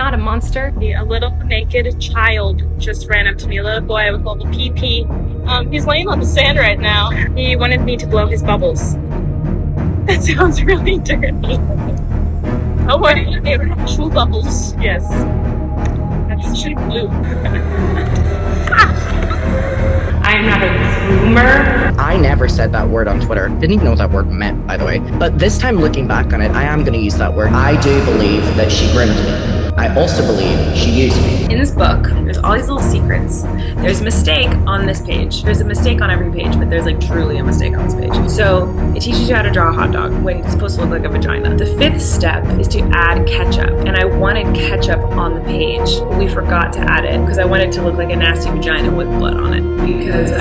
not a monster. A little naked child just ran up to me, a little boy with a little pee-pee. He's laying on the sand right now. He wanted me to blow his bubbles. That sounds really dirty. Oh, what are you doing? True bubbles. Yes. That's true blue. I am not a groomer. I never said that word on Twitter. Didn't even know what that word meant, by the way. But this time, looking back on it, I am going to use that word. I do believe that she groomed me. I also believe she used me. In this book, there's all these little secrets. There's a mistake on this page. There's a mistake on every page, but there's like truly a mistake on this page. So it teaches you how to draw a hot dog when it's supposed to look like a vagina. The fifth step is to add ketchup. And I wanted ketchup on the page, but we forgot to add it because I wanted it to look like a nasty vagina with blood on it. Because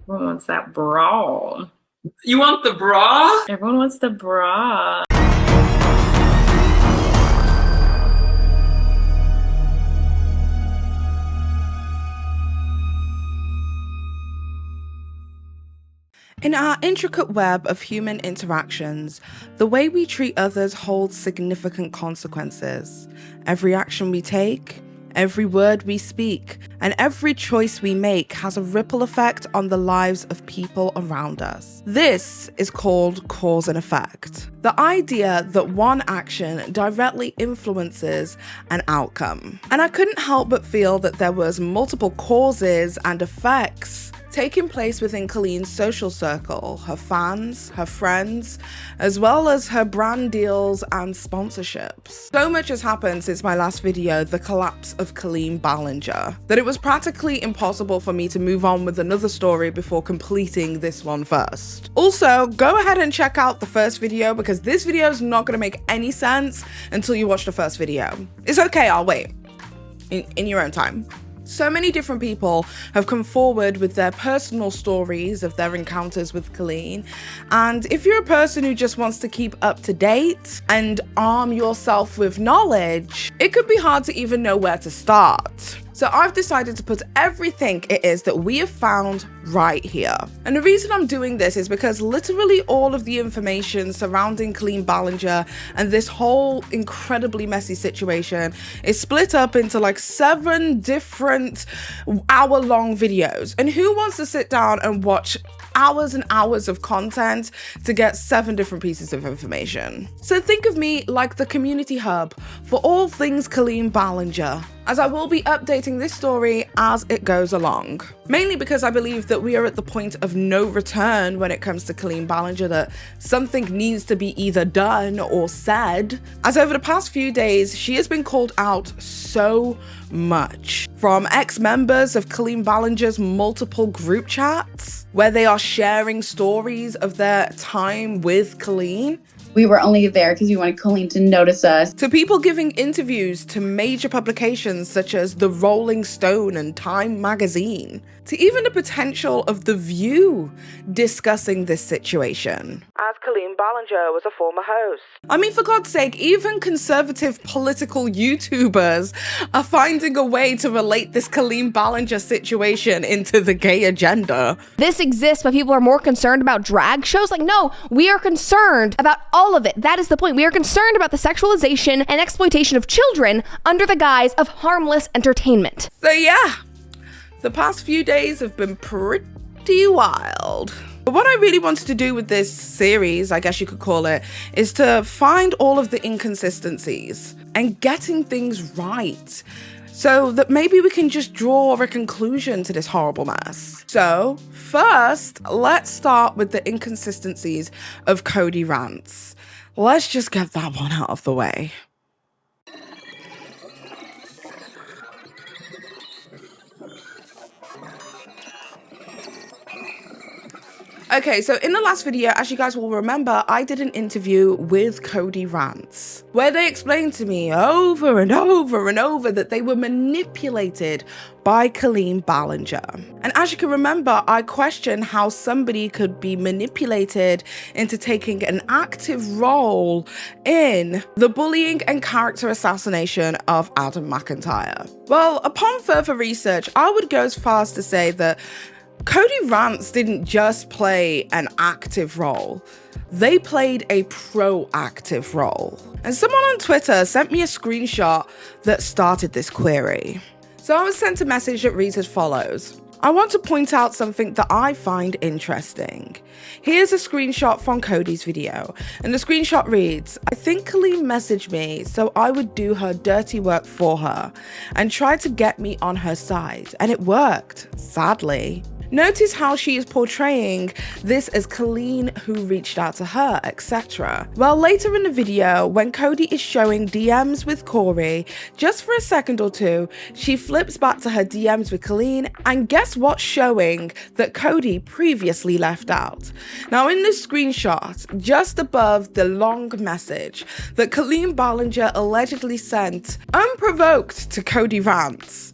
everyone wants that bra. You want the bra? Everyone wants the bra. In our intricate web of human interactions, the way we treat others holds significant consequences. Every action we take, every word we speak, and every choice we make has a ripple effect on the lives of people around us. This is called cause and effect. The idea that one action directly influences an outcome. And I couldn't help but feel that there was multiple causes and effects taking place within Colleen's social circle, her fans, her friends, as well as her brand deals and sponsorships. So much has happened since my last video, the collapse of Colleen Ballinger, that it was practically impossible for me to move on with another story before completing this one first. Also, go ahead and check out the first video because this video is not going to make any sense until you watch the first video. It's okay, I'll wait. In your own time. So many different people have come forward with their personal stories of their encounters with Colleen. And if you're a person who just wants to keep up to date and arm yourself with knowledge, it could be hard to even know where to start. So I've decided to put everything it is that we have found right here. And the reason I'm doing this is because literally all of the information surrounding Colleen Ballinger and this whole incredibly messy situation is split up into like 7 different hour-long videos. And who wants to sit down and watch hours and hours of content to get 7 different pieces of information? So think of me like the community hub for all things Colleen Ballinger, as I will be updating this story as it goes along. Mainly because I believe that we are at the point of no return when it comes to Colleen Ballinger, that something needs to be either done or said, as over the past few days, she has been called out so much. From ex-members of Colleen Ballinger's multiple group chats, where they are sharing stories of their time with Colleen. We were only there because we wanted Colleen to notice us. To people giving interviews to major publications such as The Rolling Stone and Time magazine. To even the potential of The View discussing this situation, as Colleen Ballinger was a former host. I mean, for God's sake, even conservative political YouTubers are finding a way to relate this Colleen Ballinger situation into the gay agenda. This exists, but people are more concerned about drag shows. Like, no, we are concerned about all of it. That is the point. We are concerned about the sexualization and exploitation of children under the guise of harmless entertainment. So yeah, the past few days have been pretty wild. But what I really wanted to do with this series, I guess you could call it, is to find all of the inconsistencies and getting things right, so that maybe we can just draw a conclusion to this horrible mess. So first, let's start with the inconsistencies of Cody Rants. Let's just get that one out of the way. Okay, so in the last video, as you guys will remember, I did an interview with Cody Rants, where they explained to me over and over and over that they were manipulated by Colleen Ballinger. And as you can remember, I questioned how somebody could be manipulated into taking an active role in the bullying and character assassination of Adam McIntyre. Well, upon further research, I would go as far as to say that Cody Rants didn't just play an active role. they played a proactive role. And someone on Twitter sent me a screenshot that started this query. So I was sent a message that reads as follows. I want to point out something that I find interesting. Here's a screenshot from Cody's video, and the screenshot reads, I think Colleen messaged me so I would do her dirty work for her and tried to get me on her side, and it worked, sadly. Notice how she is portraying this as Colleen who reached out to her, etc. Well, later in the video, when Cody is showing DMs with Corey, just for a second or two, she flips back to her DMs with Colleen, and guess what's showing that Cody previously left out? Now in this screenshot, just above the long message that Colleen Ballinger allegedly sent unprovoked to Cody Vance,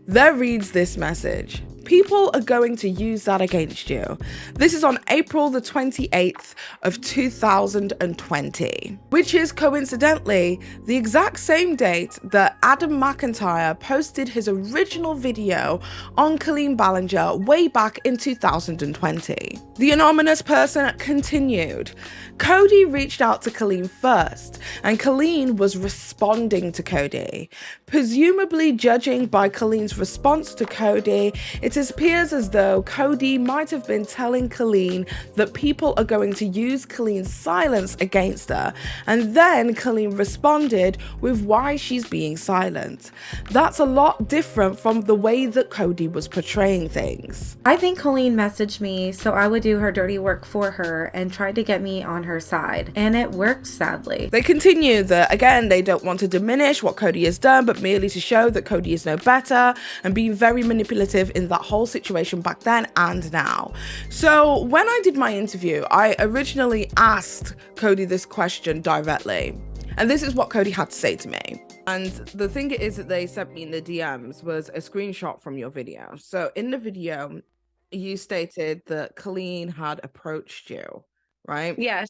there reads this message. People are going to use that against you. This is on April the 28th of 2020, which is coincidentally the exact same date that Adam McIntyre posted his original video on Colleen Ballinger way back in 2020. The anonymous person continued, Cody reached out to Colleen first, and Colleen was responding to Cody. Presumably judging by Colleen's response to Cody, it appears as though Cody might have been telling Colleen that people are going to use Colleen's silence against her, and then Colleen responded with why she's being silent. That's a lot different from the way that Cody was portraying things. I think Colleen messaged me so I would do her dirty work for her and tried to get me on her side, and it worked, sadly. They continue that, again, they don't want to diminish what Cody has done, but merely to show that Cody is no better, and being very manipulative in that whole situation back then and now. So when I did my interview, I originally asked Cody this question directly, and this is what Cody had to say to me. And the thing is that they sent me in the DMs was a screenshot from your video. So in the video, you stated that Colleen had approached you, right? Yes.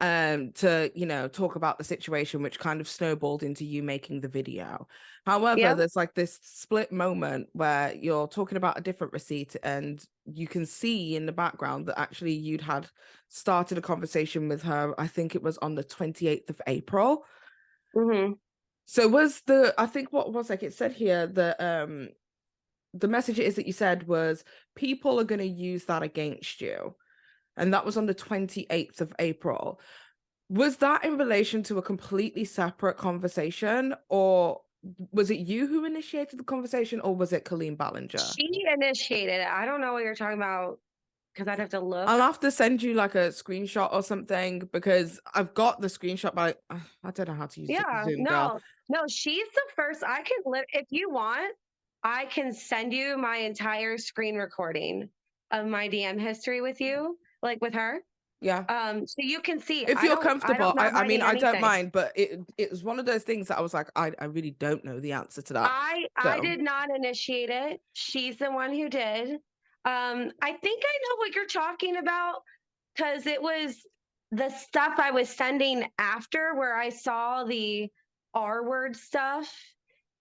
To, you know, talk about the situation, which kind of snowballed into you making the video. However, there's like this split moment where you're talking about a different receipt, and you can see in the background that actually you'd had started a conversation with her. I think it was on the 28th of April. Mm-hmm. So was I think what was like, it said here that the message is that you said was people are going to use that against you. And that was on the 28th of April. Was that in relation to a completely separate conversation, or was it you who initiated the conversation, or was it Colleen Ballinger? She initiated it. I don't know what you're talking about because I'd have to look. I'll have to send you like a screenshot or something, because I've got the screenshot, but I don't know how to use Zoom. No, she's the first. I can live if you want. I can send you my entire screen recording of my DM history with you. Like with her, so you can see if you're comfortable. I mean, I don't anything. mind, but it was one of those things that I was like, I really don't know the answer to that. I did not initiate it. She's the one who did. I think I know what you're talking about, because it was the stuff I was sending after where I saw the R word stuff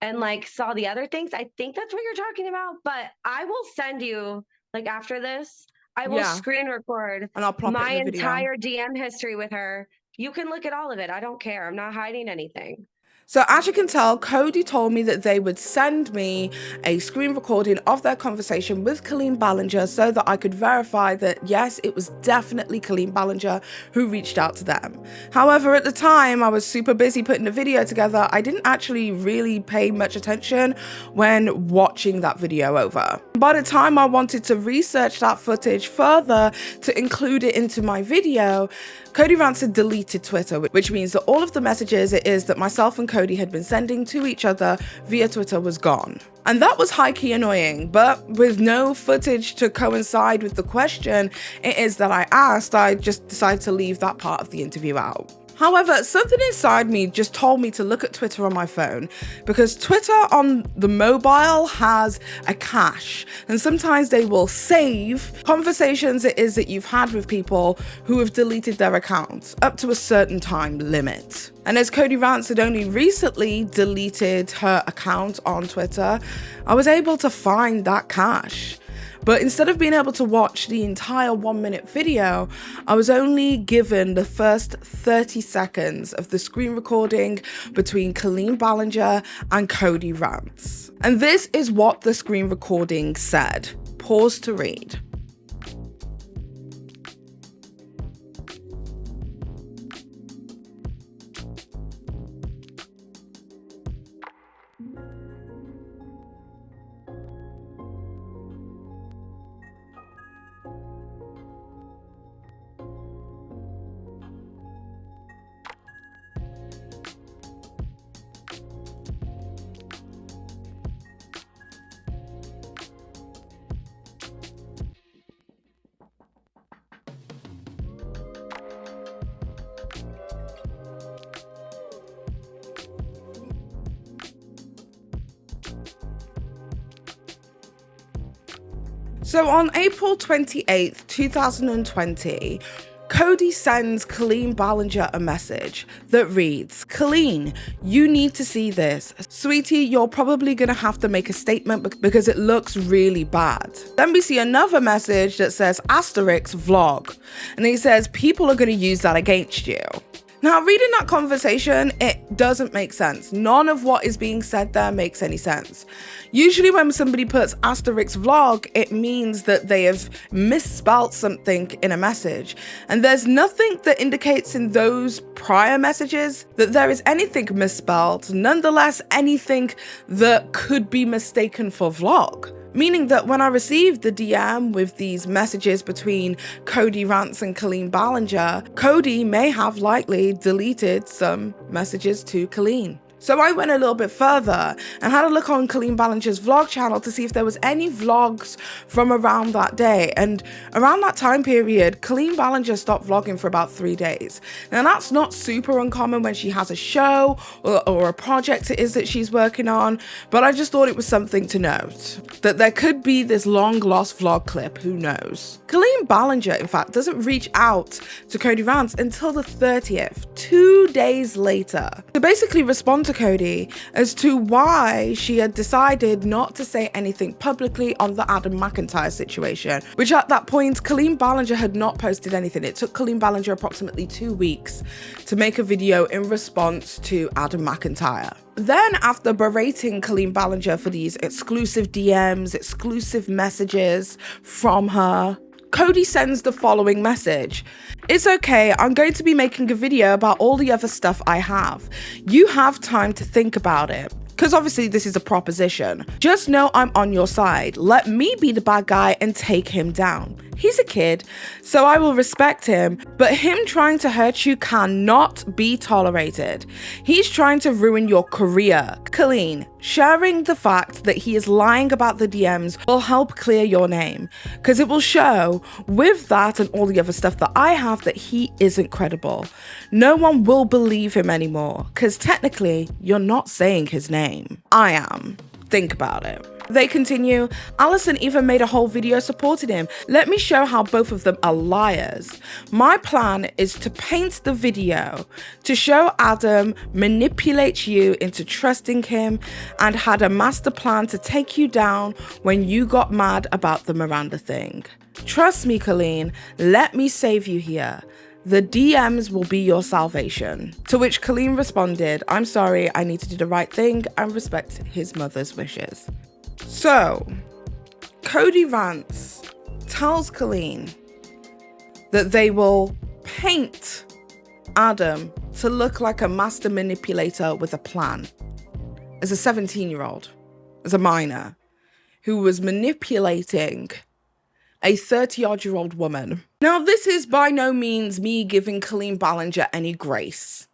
and like saw the other things. I think that's what you're talking about, but I will send you like after this. I will screen record and I'll plop my it in the video. entire DM history with her. You can look at all of it. I don't care. I'm not hiding anything. So as you can tell, Cody told me that they would send me a screen recording of their conversation with Colleen Ballinger so that I could verify that, yes, it was definitely Colleen Ballinger who reached out to them. However, at the time, I was super busy putting the video together. I didn't actually really pay much attention when watching that video over. By the time I wanted to research that footage further to include it into my video, Cody Vance had deleted Twitter, which means that all of the messages it is that myself and Cody had been sending to each other via Twitter was gone. And that was high-key annoying, but with no footage to coincide with the question it is that I asked, I just decided to leave that part of the interview out. However, something inside me just told me to look at Twitter on my phone, because Twitter on the mobile has a cache, and sometimes they will save conversations it is that you've had with people who have deleted their accounts up to a certain time limit. And as Cody Vance had only recently deleted her account on Twitter, I was able to find that cache. But instead of being able to watch the entire 1-minute video, I was only given the first 30 seconds of the screen recording between Colleen Ballinger and Cody Rants. And this is what the screen recording said. Pause to read. So on April 28th, 2020, Cody sends Colleen Ballinger a message that reads, "Colleen, you need to see this. Sweetie, you're probably gonna have to make a statement because it looks really bad." Then we see another message that says asterisk vlog. And he says, "People are gonna use that against you." Now, reading that conversation, it doesn't make sense. None of what is being said there makes any sense. Usually when somebody puts asterisk vlog, it means that they have misspelt something in a message. And there's nothing that indicates in those prior messages that there is anything misspelled, nonetheless anything that could be mistaken for vlog. Meaning that when I received the DM with these messages between Cody Rants and Colleen Ballinger, Cody may have likely deleted some messages to Colleen. So I went a little bit further and had a look on Colleen Ballinger's vlog channel to see if there was any vlogs from around that day. And around that time period, Colleen Ballinger stopped vlogging for about 3 days. Now that's not super uncommon when she has a show or a project it is that she's working on, but I just thought it was something to note. That there could be this long lost vlog clip, who knows. Colleen Ballinger, in fact, doesn't reach out to Cody Rants until the 30th, 2 days later, to basically respond to Cody as to why she had decided not to say anything publicly on the Adam McIntyre situation, which at that point Colleen Ballinger had not posted anything. It took Colleen Ballinger approximately 2 weeks to make a video in response to Adam McIntyre. Then, after berating Colleen Ballinger for these exclusive DMs, exclusive messages from her, Cody sends the following message. "It's okay, I'm going to be making a video about all the other stuff I have. You have time to think about it." Because obviously this is a proposition. "Just know I'm on your side. Let me be the bad guy and take him down. He's a kid, so I will respect him, but him trying to hurt you cannot be tolerated. He's trying to ruin your career. Colleen, sharing the fact that he is lying about the DMs will help clear your name, because it will show with that and all the other stuff that I have that he isn't credible. No one will believe him anymore, because technically you're not saying his name. I am. Think about it." They continue, "Allison even made a whole video supporting him. Let me show how both of them are liars. My plan is to paint the video to show Adam manipulates you into trusting him and had a master plan to take you down when you got mad about the Miranda thing. Trust me, Colleen, let me save you here. The DMs will be your salvation." To which Colleen responded, "I'm sorry, I need to do the right thing and respect his mother's wishes." So, Cody Rants tells Colleen that they will paint Adam to look like a master manipulator with a plan. As a 17-year-old, as a minor, who was manipulating a 30-odd-year-old woman. Now, this is by no means me giving Colleen Ballinger any grace.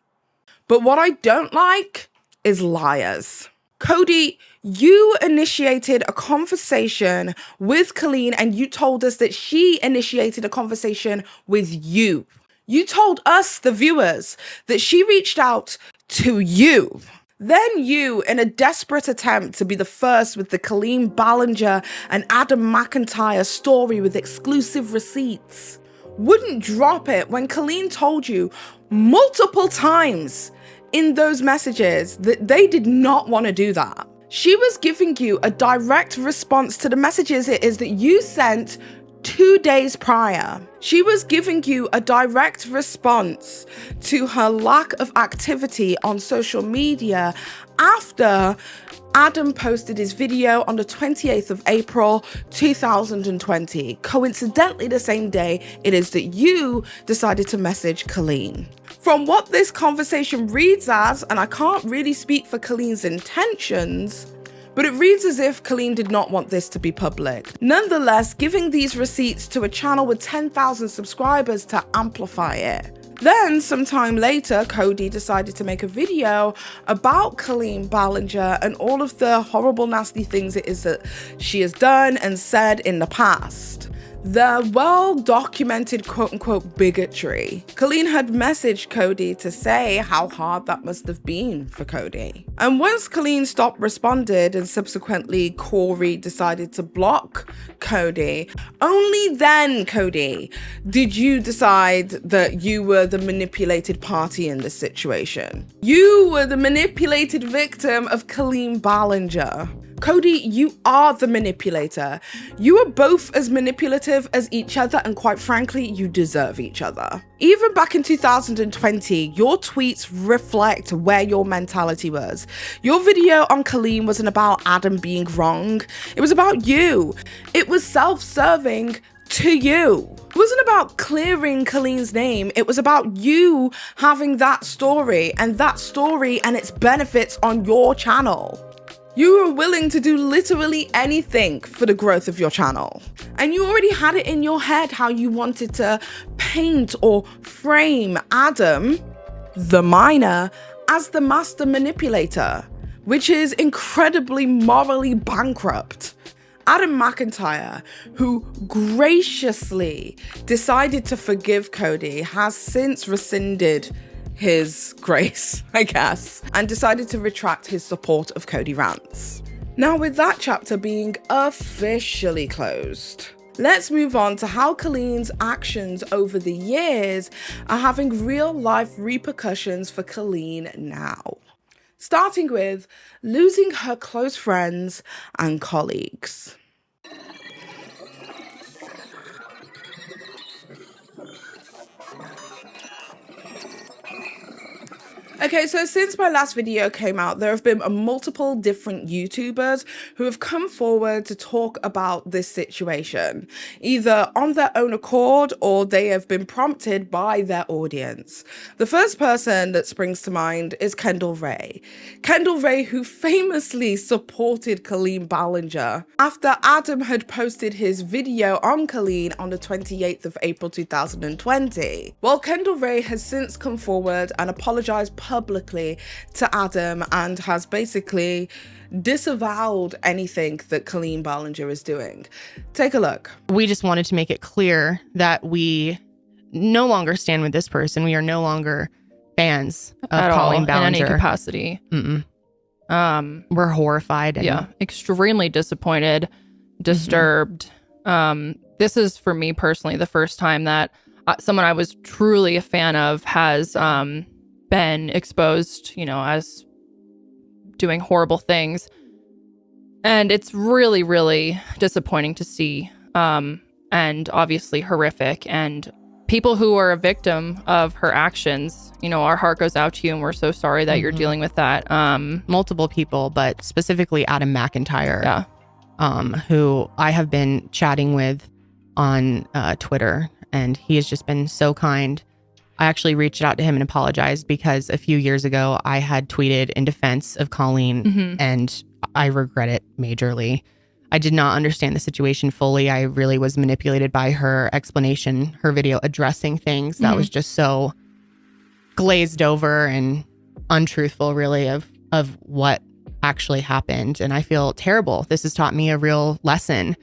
But what I don't like is liars. Cody, you initiated a conversation with Colleen and you told us that she initiated a conversation with you. You told us, the viewers, that she reached out to you. Then you, in a desperate attempt to be the first with the Colleen Ballinger and Adam McIntyre story with exclusive receipts, wouldn't drop it when Colleen told you multiple times in those messages that they did not want to do that. She was giving you a direct response to the messages it is that you sent 2 days prior. She was giving you a direct response to her lack of activity on social media after Adam posted his video on the 28th of April 2020, coincidentally the same day it is that you decided to message Colleen. From what this conversation reads as, and I can't really speak for Colleen's intentions, but it reads as if Colleen did not want this to be public. Nonetheless, giving these receipts to a channel with 10,000 subscribers to amplify it. Then, sometime later, Cody decided to make a video about Colleen Ballinger and all of the horrible, nasty things it is that she has done and said in the past. The well-documented quote-unquote bigotry. Colleen had messaged Cody to say how hard that must have been for Cody. And once Colleen stopped responded and subsequently Corey decided to block Cody, only then, Cody, did you decide that you were the manipulated party in this situation. You were the manipulated victim of Colleen Ballinger. Cody, you are the manipulator. You are both as manipulative as each other, and quite frankly, you deserve each other. Even back in 2020, your tweets reflect where your mentality was. Your video on Colleen wasn't about Adam being wrong. It was about you. It was self-serving to you. It wasn't about clearing Colleen's name. It was about you having that story and its benefits on your channel. You were willing to do literally anything for the growth of your channel. And you already had it in your head how you wanted to paint or frame Adam, the minor, as the master manipulator, which is incredibly morally bankrupt. Adam McIntyre, who graciously decided to forgive Cody, has since rescinded his grace, I guess, and decided to retract his support of Cody Rants. Now, with that chapter being officially closed, let's move on to how Colleen's actions over the years are having real-life repercussions for Colleen now. Starting with losing her close friends and colleagues. Okay, so since my last video came out, there have been multiple different YouTubers who have come forward to talk about this situation, either on their own accord or they have been prompted by their audience. The first person that springs to mind is Kendall Ray. Kendall Ray, who famously supported Colleen Ballinger after Adam had posted his video on Colleen on the 28th of April 2020. Well, Kendall Ray has since come forward and apologized publicly to Adam and has basically disavowed anything that Colleen Ballinger is doing. Take a look. We just wanted to make it clear that we no longer stand with this person. We are no longer fans of Colleen Ballinger. In any capacity. We're horrified. Yeah, extremely disappointed, disturbed. This is, for me personally, the first time that someone I was truly a fan of has been exposed, as doing horrible things. And it's really, really disappointing to see, and obviously horrific. And people who are a victim of her actions, our heart goes out to you, and we're so sorry that you're dealing with that. Multiple people, but specifically Adam McIntyre, who I have been chatting with on Twitter, and he has just been so kind. I actually reached out to him and apologized because a few years ago I had tweeted in defense of Colleen, and I regret it majorly. I did not understand the situation fully. I really was manipulated by her explanation, her video addressing things that was just so glazed over and untruthful, really, of what actually happened. And I feel terrible. This has taught me a real lesson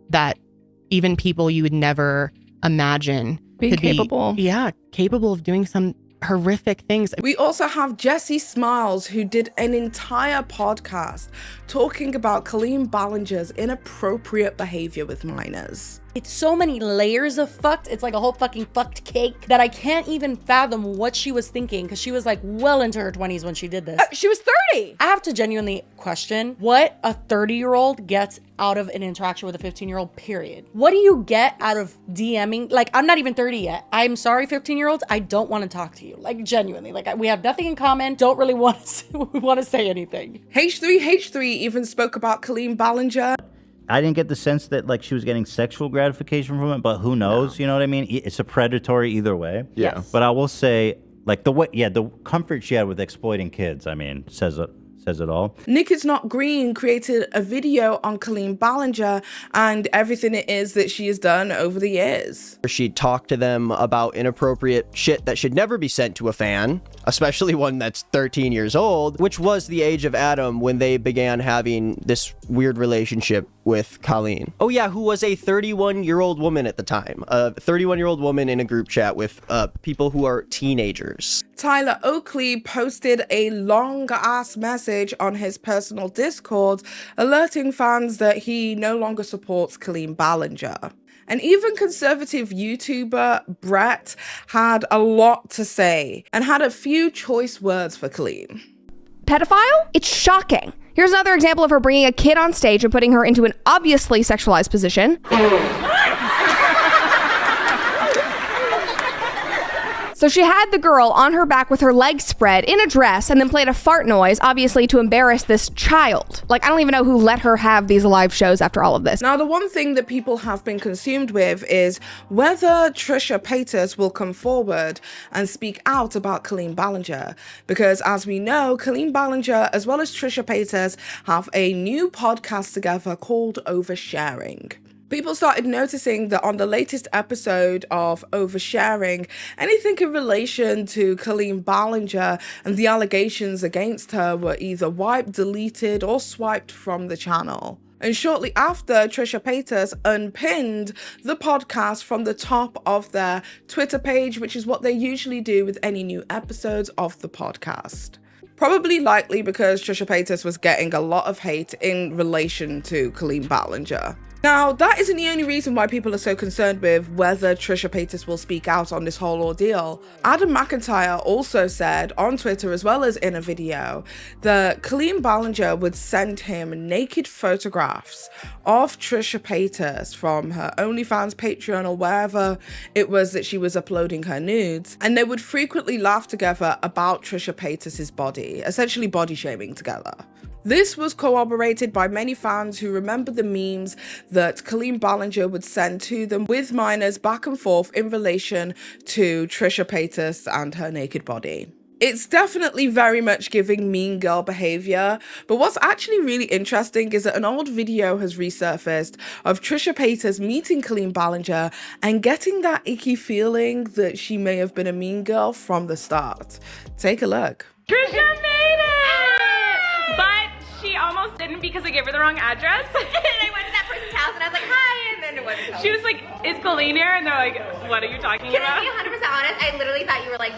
that even people you would never imagine being capable. Capable of doing some horrific things. We also have Jessie Smiles, who did an entire podcast talking about Colleen Ballinger's inappropriate behavior with minors. It's so many layers of fucked. It's like a whole fucking fucked cake that I can't even fathom what she was thinking, because she was like well into her 20s when she did this. She was 30. I have to genuinely question what a 30-year-old gets out of an interaction with a 15-year-old, period. What do you get out of DMing? Like, I'm not even 30 yet. I'm sorry, 15-year-olds. I don't want to talk to you. Like, genuinely. Like, we have nothing in common. Don't really want to say anything. H3H3 even spoke about Colleen Ballinger. I didn't get the sense that like she was getting sexual gratification from it, but who knows? You know what I mean? It's a predatory either way. Yeah. But I will say, like the comfort she had with exploiting kids, I mean, says it all. Nick Is Not Green created a video on Colleen Ballinger and everything it is that she has done over the years. She'd talk to them about inappropriate shit that should never be sent to a fan, especially one that's 13 years old, which was the age of Adam when they began having this weird relationship with Colleen. Oh yeah, who was a 31-year-old woman at the time. A 31-year-old woman in a group chat with people who are teenagers. Tyler Oakley posted a long-ass message on his personal Discord alerting fans that he no longer supports Colleen Ballinger. And even conservative YouTuber Brett had a lot to say and had a few choice words for Colleen. Pedophile? It's shocking. Here's another example of her bringing a kid on stage and putting her into an obviously sexualized position. So she had the girl on her back with her legs spread in a dress and then played a fart noise, obviously to embarrass this child. Like, I don't even know who let her have these live shows after all of this. Now, the one thing that people have been consumed with is whether Trisha Paytas will come forward and speak out about Colleen Ballinger. Because as we know, Colleen Ballinger as well as Trisha Paytas have a new podcast together called Oversharing. People started noticing that on the latest episode of Oversharing, anything in relation to Colleen Ballinger and the allegations against her were either wiped, deleted, or swiped from the channel. And shortly after, Trisha Paytas unpinned the podcast from the top of their Twitter page, which is what they usually do with any new episodes of the podcast. Probably likely because Trisha Paytas was getting a lot of hate in relation to Colleen Ballinger. Now, that isn't the only reason why people are so concerned with whether Trisha Paytas will speak out on this whole ordeal. Adam McIntyre also said on Twitter, as well as in a video, that Colleen Ballinger would send him naked photographs of Trisha Paytas from her OnlyFans, Patreon, or wherever it was that she was uploading her nudes, and they would frequently laugh together about Trisha Paytas' body, essentially body shaming together. This was corroborated by many fans who remember the memes that Colleen Ballinger would send to them with minors back and forth in relation to Trisha Paytas and her naked body. It's definitely very much giving mean girl behavior, but what's actually really interesting is that an old video has resurfaced of Trisha Paytas meeting Colleen Ballinger and getting that icky feeling that she may have been a mean girl from the start. Take a look. Trisha made it! But she almost didn't because I gave her the wrong address. And I went to that person's house and I was like, hi, and then it wasn't. She was like, is Colleen here? And they're like, what are you talking about? Can I be 100% honest? I literally thought you were like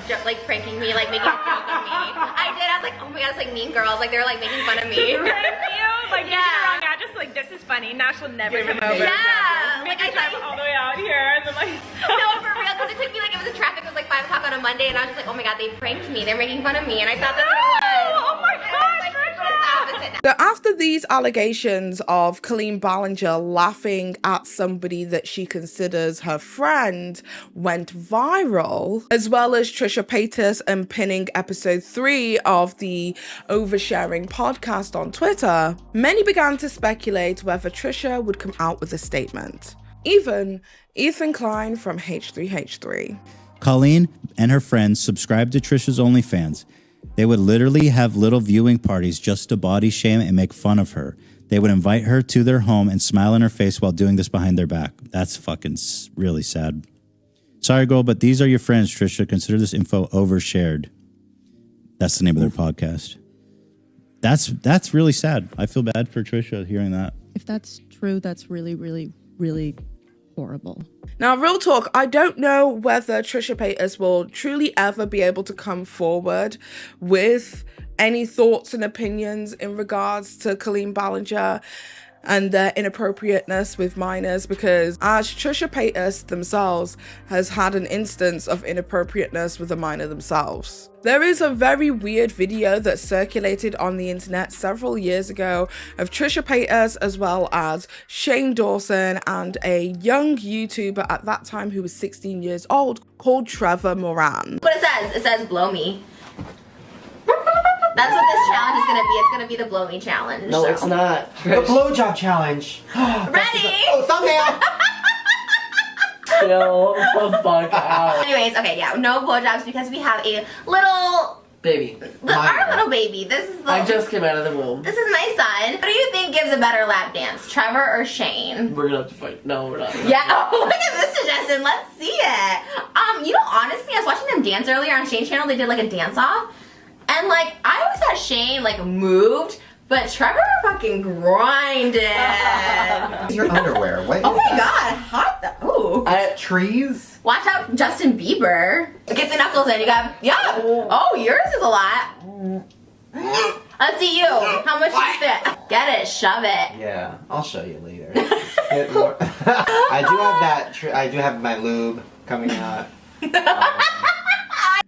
pranking me, like making a joke of me. I did. I was like, oh my god, it's like Mean Girls. Like they were like making fun of me. Prank you? Like, yeah. The wrong address. Like, this is funny. Now she'll never come over. Yeah. Like, I thought all the way out here. And then like, no, for real. Because it took me like, it was the traffic was like 5 o'clock on a Monday. And I was just like, oh my god, they pranked me. They're making fun of me. And I thought that's what it was. Oh my god. So after these allegations of Colleen Ballinger laughing at somebody that she considers her friend went viral, as well as Trisha Paytas unpinning episode 3 of the Oversharing podcast on Twitter, many began to speculate whether Trisha would come out with a statement. Even Ethan Klein from H3H3. Colleen and her friends subscribed to Trisha's OnlyFans. They would literally have little viewing parties just to body shame and make fun of her. They would invite her to their home and smile in her face while doing this behind their back. That's fucking really sad. Sorry, girl, but these are your friends, Trisha. Consider this info overshared. That's the name of their podcast. That's really sad. I feel bad for Trisha hearing that. If that's true, that's really, really, really horrible. Now, real talk, I don't know whether Trisha Paytas will truly ever be able to come forward with any thoughts and opinions in regards to Colleen Ballinger. and their inappropriateness with minors, because as Trisha Paytas themselves has had an instance of inappropriateness with a minor themselves. There is a very weird video that circulated on the internet several years ago of Trisha Paytas as well as Shane Dawson and a young YouTuber at that time who was 16 years old called Trevor Moran. What it says blow me. That's what this challenge is gonna be. It's gonna be the blow me challenge. No, it's not. The blowjob challenge. Ready? Oh, thumbnail. Chill the fuck out. Anyways, okay, yeah, no blowjobs because we have a little baby. Our little baby. This is the. I just came out of the womb. This is my son. What do you think gives a better lap dance, Trevor or Shane? We're gonna have to fight. No, we're not. Yeah. Oh, look at this suggestion. Let's see it. You know, honestly, I was watching them dance earlier on Shane's channel. They did like a dance off, and like I always thought Shane like moved. But Trevor fucking grinded. Your underwear. What? Oh my god, hot. Ooh. Trees? Watch out, Justin Bieber. Get the knuckles in. You got. Yeah. Oh, yours is a lot. Let's see you. How much you fit? Get it. Shove it. Yeah, I'll show you later. I do have that. I do have my lube coming out.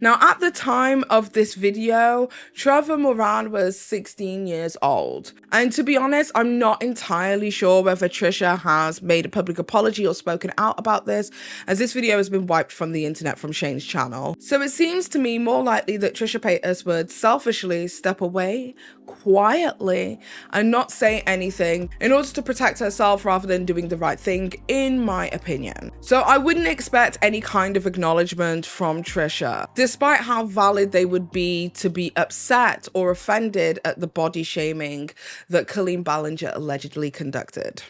Now, at the time of this video, Trevor Moran was 16 years old. And to be honest, I'm not entirely sure whether Trisha has made a public apology or spoken out about this, as this video has been wiped from the internet from Shane's channel. So it seems to me more likely that Trisha Paytas would selfishly step away quietly and not say anything in order to protect herself rather than doing the right thing, in my opinion. So I wouldn't expect any kind of acknowledgement from Trisha, despite how valid they would be to be upset or offended at the body shaming that Colleen Ballinger allegedly conducted.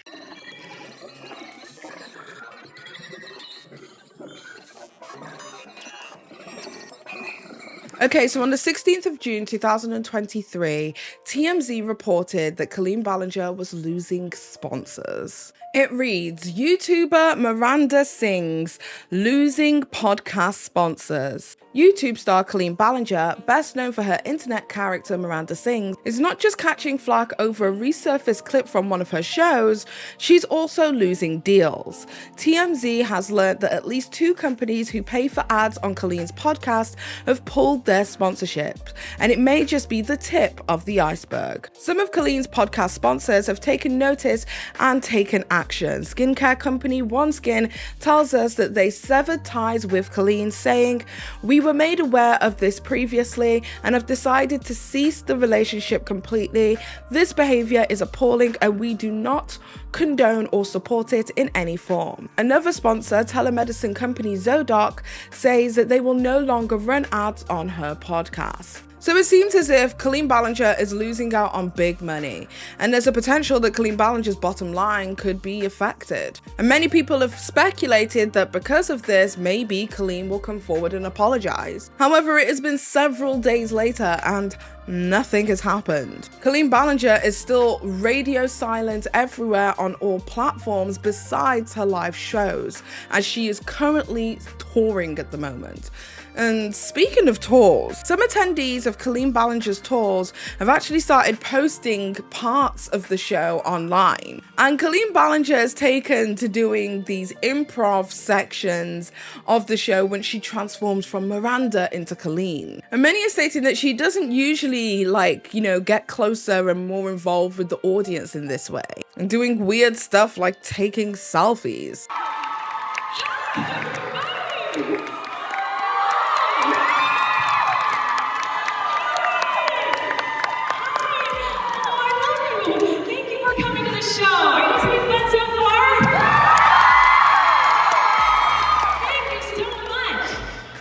Okay, so on the 16th of June 2023, TMZ reported that Colleen Ballinger was losing sponsors. It reads, YouTuber Miranda Sings losing podcast sponsors. YouTube star Colleen Ballinger, best known for her internet character Miranda Sings, is not just catching flack over a resurfaced clip from one of her shows, she's also losing deals. TMZ has learned that at least 2 companies who pay for ads on Colleen's podcast have pulled their sponsorship, and it may just be the tip of the iceberg. Some of Colleen's podcast sponsors have taken notice and taken action. Skincare company OneSkin tells us that they severed ties with Colleen, saying, "We were made aware of this previously and have decided to cease the relationship completely. This behavior is appalling and we do not condone or support it in any form." Another sponsor, telemedicine company ZoDoc, says that they will no longer run ads on her podcast. So it seems as if Colleen Ballinger is losing out on big money, and there's a potential that Colleen Ballinger's bottom line could be affected. And many people have speculated that because of this, maybe Colleen will come forward and apologize. However, it has been several days later and nothing has happened. Colleen Ballinger is still radio silent everywhere on all platforms besides her live shows, as she is currently touring at the moment. And speaking of tours, some attendees of Colleen Ballinger's tours have actually started posting parts of the show online. And Colleen Ballinger has taken to doing these improv sections of the show when she transforms from Miranda into Colleen. And many are stating that she doesn't usually get closer and more involved with the audience in this way, and doing weird stuff like taking selfies. Show. Are you having fun so far? Thank you so much.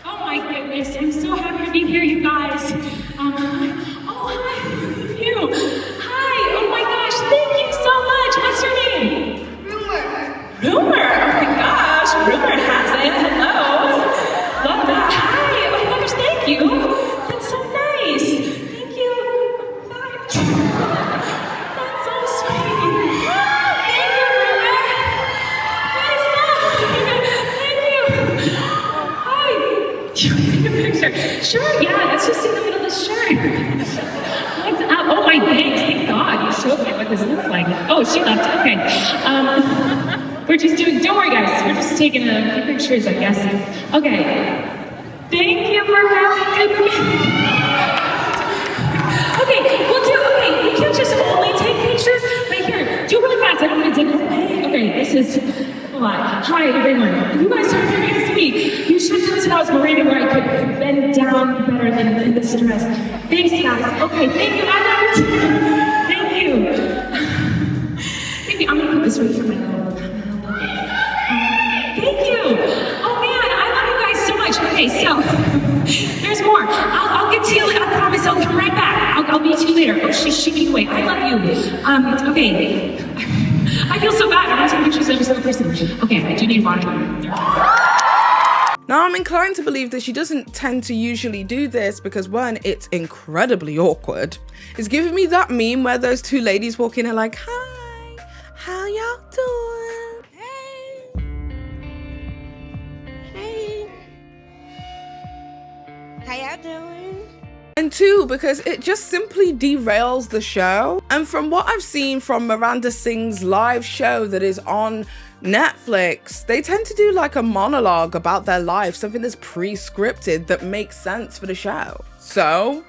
Oh my goodness, I'm so happy to be here, you guys. Oh hi, you. Hi. Oh my gosh, thank you so much. What's your name? Rumor. Oh my gosh, Rumor has it. Hello. Love that. Hi. Oh my gosh, thank you. That's so nice. Thank you. Bye. That's so sweet. Sure, yeah, let's just see the middle of the shirt. What's up? Oh my thanks, thank God, you show me what this looks like. Oh, she left. Okay. We're just doing, don't worry guys, we're just taking a few pictures, I guess. Okay. Thank you for coming to Okay, we can't just only take pictures. Wait, here, do it really fast. I don't want to take it. Okay, this is a lot. Hi, everyone. You guys are very sweet. You should do this when I was Marina where I could bend down better than in this dress. Thanks, guys. Okay, thank you. I love you. Thank you. Thank you. I'm going to put this right here. Thank you. Oh, man, I love you guys so much. Okay, so there's more. I'll get to you. I promise I'll come right back. I'll meet you later. Oh, she's shooting away. I love you. Okay. I feel so bad. I want to take pictures of every single person. Okay, I do need water. Now, I'm inclined to believe that she doesn't tend to usually do this because, one, it's incredibly awkward. It's giving me that meme where those two ladies walk in and are like, hi, how y'all doing? Hey. How y'all doing? And two, because it just simply derails the show. And from what I've seen from Miranda Singh's live show that is on Netflix, they tend to do like a monologue about their life, something that's pre-scripted that makes sense for the show. So,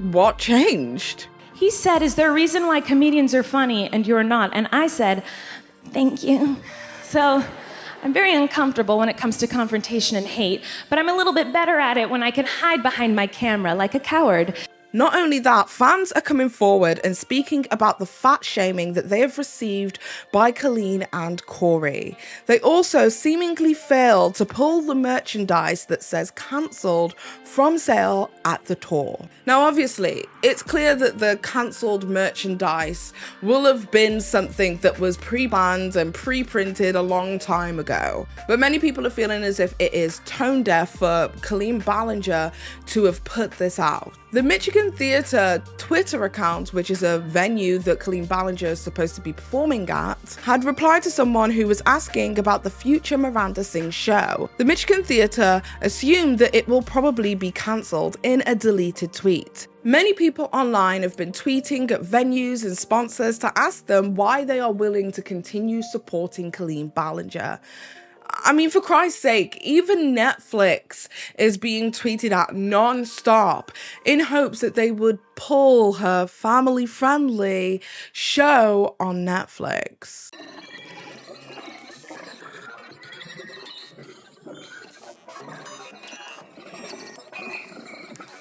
what changed? He said, is there a reason why comedians are funny and you're not? And I said, thank you. So, I'm very uncomfortable when it comes to confrontation and hate, but I'm a little bit better at it when I can hide behind my camera like a coward. Not only that, fans are coming forward and speaking about the fat shaming that they have received by Colleen and Corey. They also seemingly failed to pull the merchandise that says cancelled from sale at the tour. Now, obviously, it's clear that the cancelled merchandise will have been something that was pre-banned and pre-printed a long time ago. But many people are feeling as if it is tone deaf for Colleen Ballinger to have put this out. The Michigan Theatre Twitter account, which is a venue that Colleen Ballinger is supposed to be performing at, had replied to someone who was asking about the future Miranda Singh show. The Michigan Theatre assumed that it will probably be cancelled in a deleted tweet. Many people online have been tweeting at venues and sponsors to ask them why they are willing to continue supporting Colleen Ballinger. I mean, for Christ's sake, even Netflix is being tweeted at non-stop in hopes that they would pull her family-friendly show on Netflix.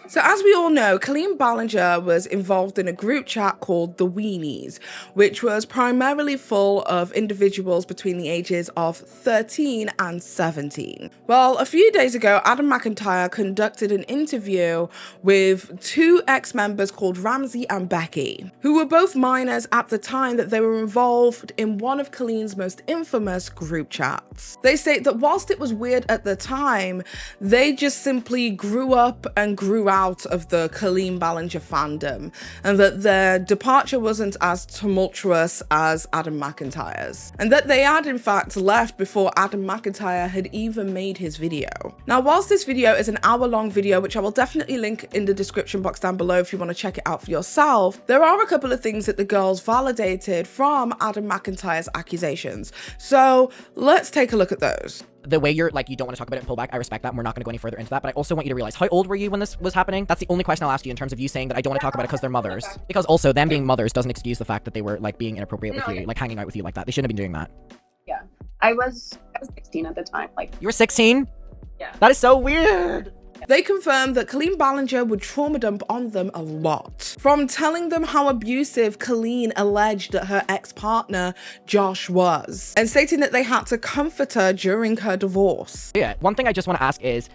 So as we all know, Colleen Ballinger was involved in a group chat called The Weenies, which was primarily full of individuals between the ages of 13 and 17. Well, a few days ago, Adam McIntyre conducted an interview with two ex-members called Ramsey and Becky, who were both minors at the time that they were involved in one of Colleen's most infamous group chats. They state that whilst it was weird at the time, they just simply grew up and grew out of the Colleen Ballinger fandom, and that their departure wasn't as tumultuous as Adam McIntyre's, and that they had in fact left before Adam McIntyre had even made his video. Now, whilst this video is an hour-long video, which I will definitely link in the description box down below if you want to check it out for yourself, there are a couple of things that the girls validated from Adam McIntyre's accusations. So let's take a look at those. The way you're like, you don't want to talk about it and pull back, I respect that, and we're not going to go any further into that, but I also want you to realize, how old were you when this was happening? That's the only question I'll ask you in terms of you saying that I don't want to talk about it because they're mothers. Because also, them being mothers doesn't excuse the fact that they were like being inappropriate with you, like hanging out with you like that. They shouldn't have been doing that. Yeah. I was 16 at the time. Like, you were 16? Yeah. That is so weird. They confirmed that Colleen Ballinger would trauma dump on them a lot. From telling them how abusive Colleen alleged that her ex-partner Josh was, and stating that they had to comfort her during her divorce. Yeah, one thing I just want to ask is,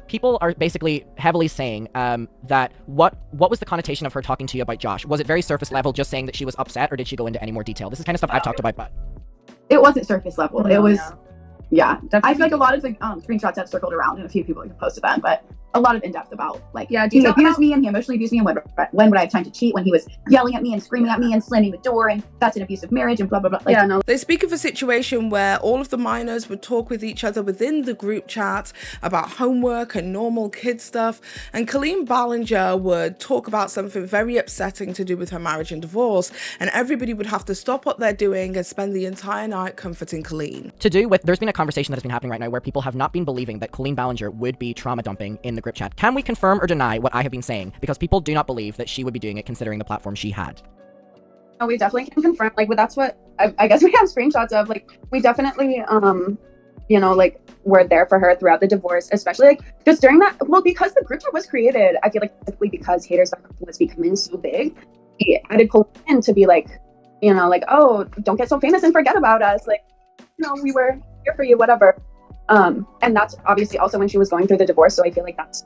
people are basically heavily saying that what was the connotation of her talking to you about Josh? Was it very surface level, just saying that she was upset, or did she go into any more detail? This is kind of stuff I've talked about, but... It wasn't surface level. It was Yeah, I feel like a lot of like screenshots have circled around and a few people have posted them, but a lot of in-depth about like he abused me and he emotionally abused me, and when would I have time to cheat when he was yelling at me and screaming at me and slamming the door, and that's an abusive marriage and blah blah blah. Like, They speak of a situation where all of the minors would talk with each other within the group chat about homework and normal kid stuff, and Colleen Ballinger would talk about something very upsetting to do with her marriage and divorce, and everybody would have to stop what they're doing and spend the entire night comforting Colleen. To do with, there's been a conversation that has been happening right now where people have not been believing that Colleen Ballinger would be trauma dumping in the group chat. Can we confirm or deny what I have been saying? Because people do not believe that she would be doing it considering the platform she had. no, we definitely can confirm. Like, but that's what I guess we have screenshots of. Like, we definitely, like, were there for her throughout the divorce, especially like just during that. Well, because the group chat was created, I feel like specifically because haters was becoming so big, he added Colleen to be like, oh, don't get so famous and forget about us. Like, we were here for you, whatever. And that's obviously also when she was going through the divorce. So I feel like that's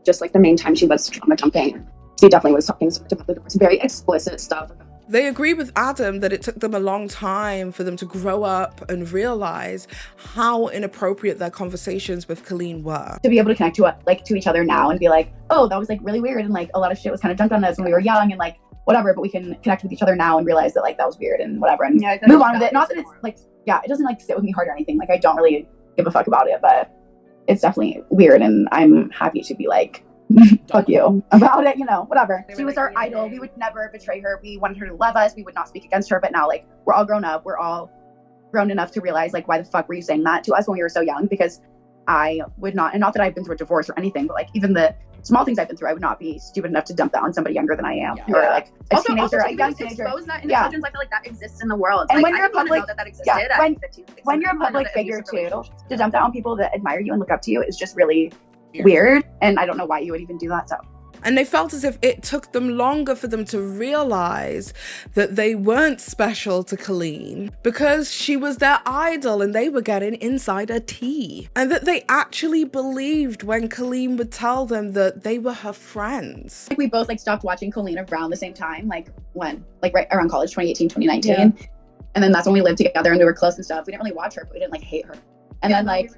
just like the main time she was trauma dumping. She definitely was talking so much about the divorce, very explicit stuff. They agree with Adam that it took them a long time for them to grow up and realize how inappropriate their conversations with Colleen were. To be able to connect to each other now and be like, oh, that was like really weird, and like a lot of shit was kind of dumped on us when we were young, and like whatever, but we can connect with each other now and realize that like that was weird and whatever, and move on with it. Not that it's like, it doesn't like sit with me hard or anything. Like, I don't really give a fuck about it, but it's definitely weird, and I'm happy to be like, fuck you about it, whatever. She was our idol. We would never betray her. We wanted her to love us. We would not speak against her. But now, like, we're all grown up. We're all grown enough to realize, like, why the fuck were you saying that to us when we were so young? Because I would not, and not that I've been through a divorce or anything, but like even the small things I've been through, I would not be stupid enough to dump that on somebody younger than I am, or like a teenager, a young teenager. Expose that in the children's life, like that exists in the world. And like, when you're a public, when you're a public figure too, to dump that on people that admire you and look up to you is just really weird. And I don't know why you would even do that. So. And they felt as if it took them longer for them to realize that they weren't special to Colleen because she was their idol and they were getting insider tea. And that they actually believed when Colleen would tell them that they were her friends. Like, we both like stopped watching Colleen around the same time, like when, like right around college, 2018, 2019. Yeah. And then that's when we lived together and we were close and stuff. We didn't really watch her, but we didn't like hate her. And then like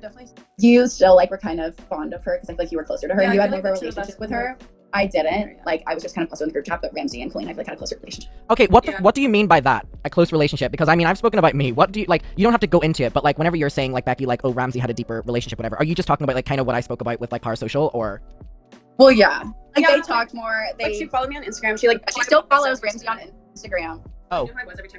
you still like were kind of fond of her because I feel like you were closer to her and you had more of a relationship with her. I didn't. Like, I was just kind of also in the group chat, but Ramsey and Colleen, I feel like had a closer relationship. Okay, what do you mean by that? A close relationship? Because I mean, I've spoken about me. What do you, like, you don't have to go into it, but like, whenever you're saying, like, Becky, like, oh, Ramsey had a deeper relationship, whatever, are you just talking about, like, kind of what I spoke about with, like, Parasocial, or? Well, yeah. Like, they talked more. She followed me on Instagram. She still follows Ramsey on Instagram. Oh.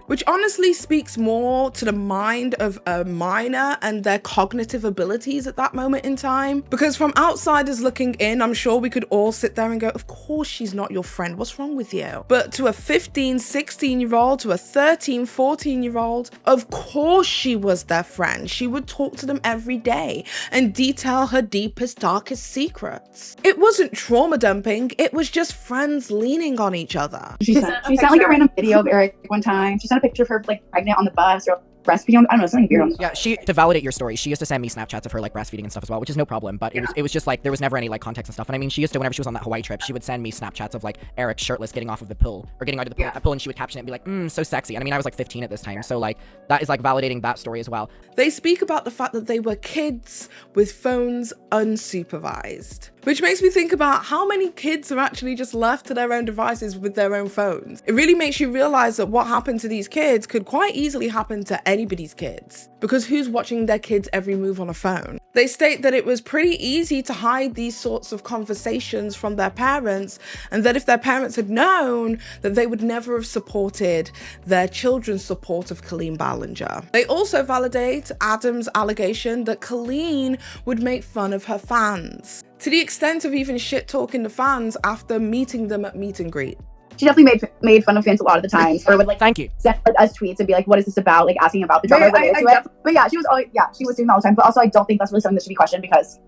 Which honestly speaks more to the mind of a minor and their cognitive abilities at that moment in time. Because from outsiders looking in, I'm sure we could all sit there and go, of course she's not your friend. What's wrong with you? But to a 15, 16-year-old, to a 13, 14-year-old, of course she was their friend. She would talk to them every day and detail her deepest, darkest secrets. It wasn't trauma dumping. It was just friends leaning on each other. She sent like a random video of Eric one time. She sent a picture of her like pregnant on the bus or breastfeeding. I don't know, something weird on the bus. Yeah, to validate your story, she used to send me Snapchats of her like breastfeeding and stuff as well, which is no problem, but it was just like there was never any like context and stuff. And I mean, she used to, whenever she was on that Hawaii trip, she would send me Snapchats of like Eric shirtless getting off of the pool or getting out of the pool, pool, and she would caption it and be like, so sexy. And I mean, I was like 15 at this time, so like that is like validating that story as well. They speak about the fact that they were kids with phones unsupervised, which makes me think about how many kids are actually just left to their own devices with their own phones. It really makes you realize that what happened to these kids could quite easily happen to anybody's kids, because who's watching their kids' every move on a phone? They state that it was pretty easy to hide these sorts of conversations from their parents, and that if their parents had known, that they would never have supported their children's support of Colleen Ballinger. They also validate Adam's allegation that Colleen would make fun of her fans, to the extent of even shit-talking the fans after meeting them at meet and greet. She definitely made fun of fans a lot of the times, or would like thank you send like, us tweets and be like, "What is this about?" Like asking about the drama related to it. But yeah, she was always she was doing that all the time. But also, I don't think that's really something that should be questioned, because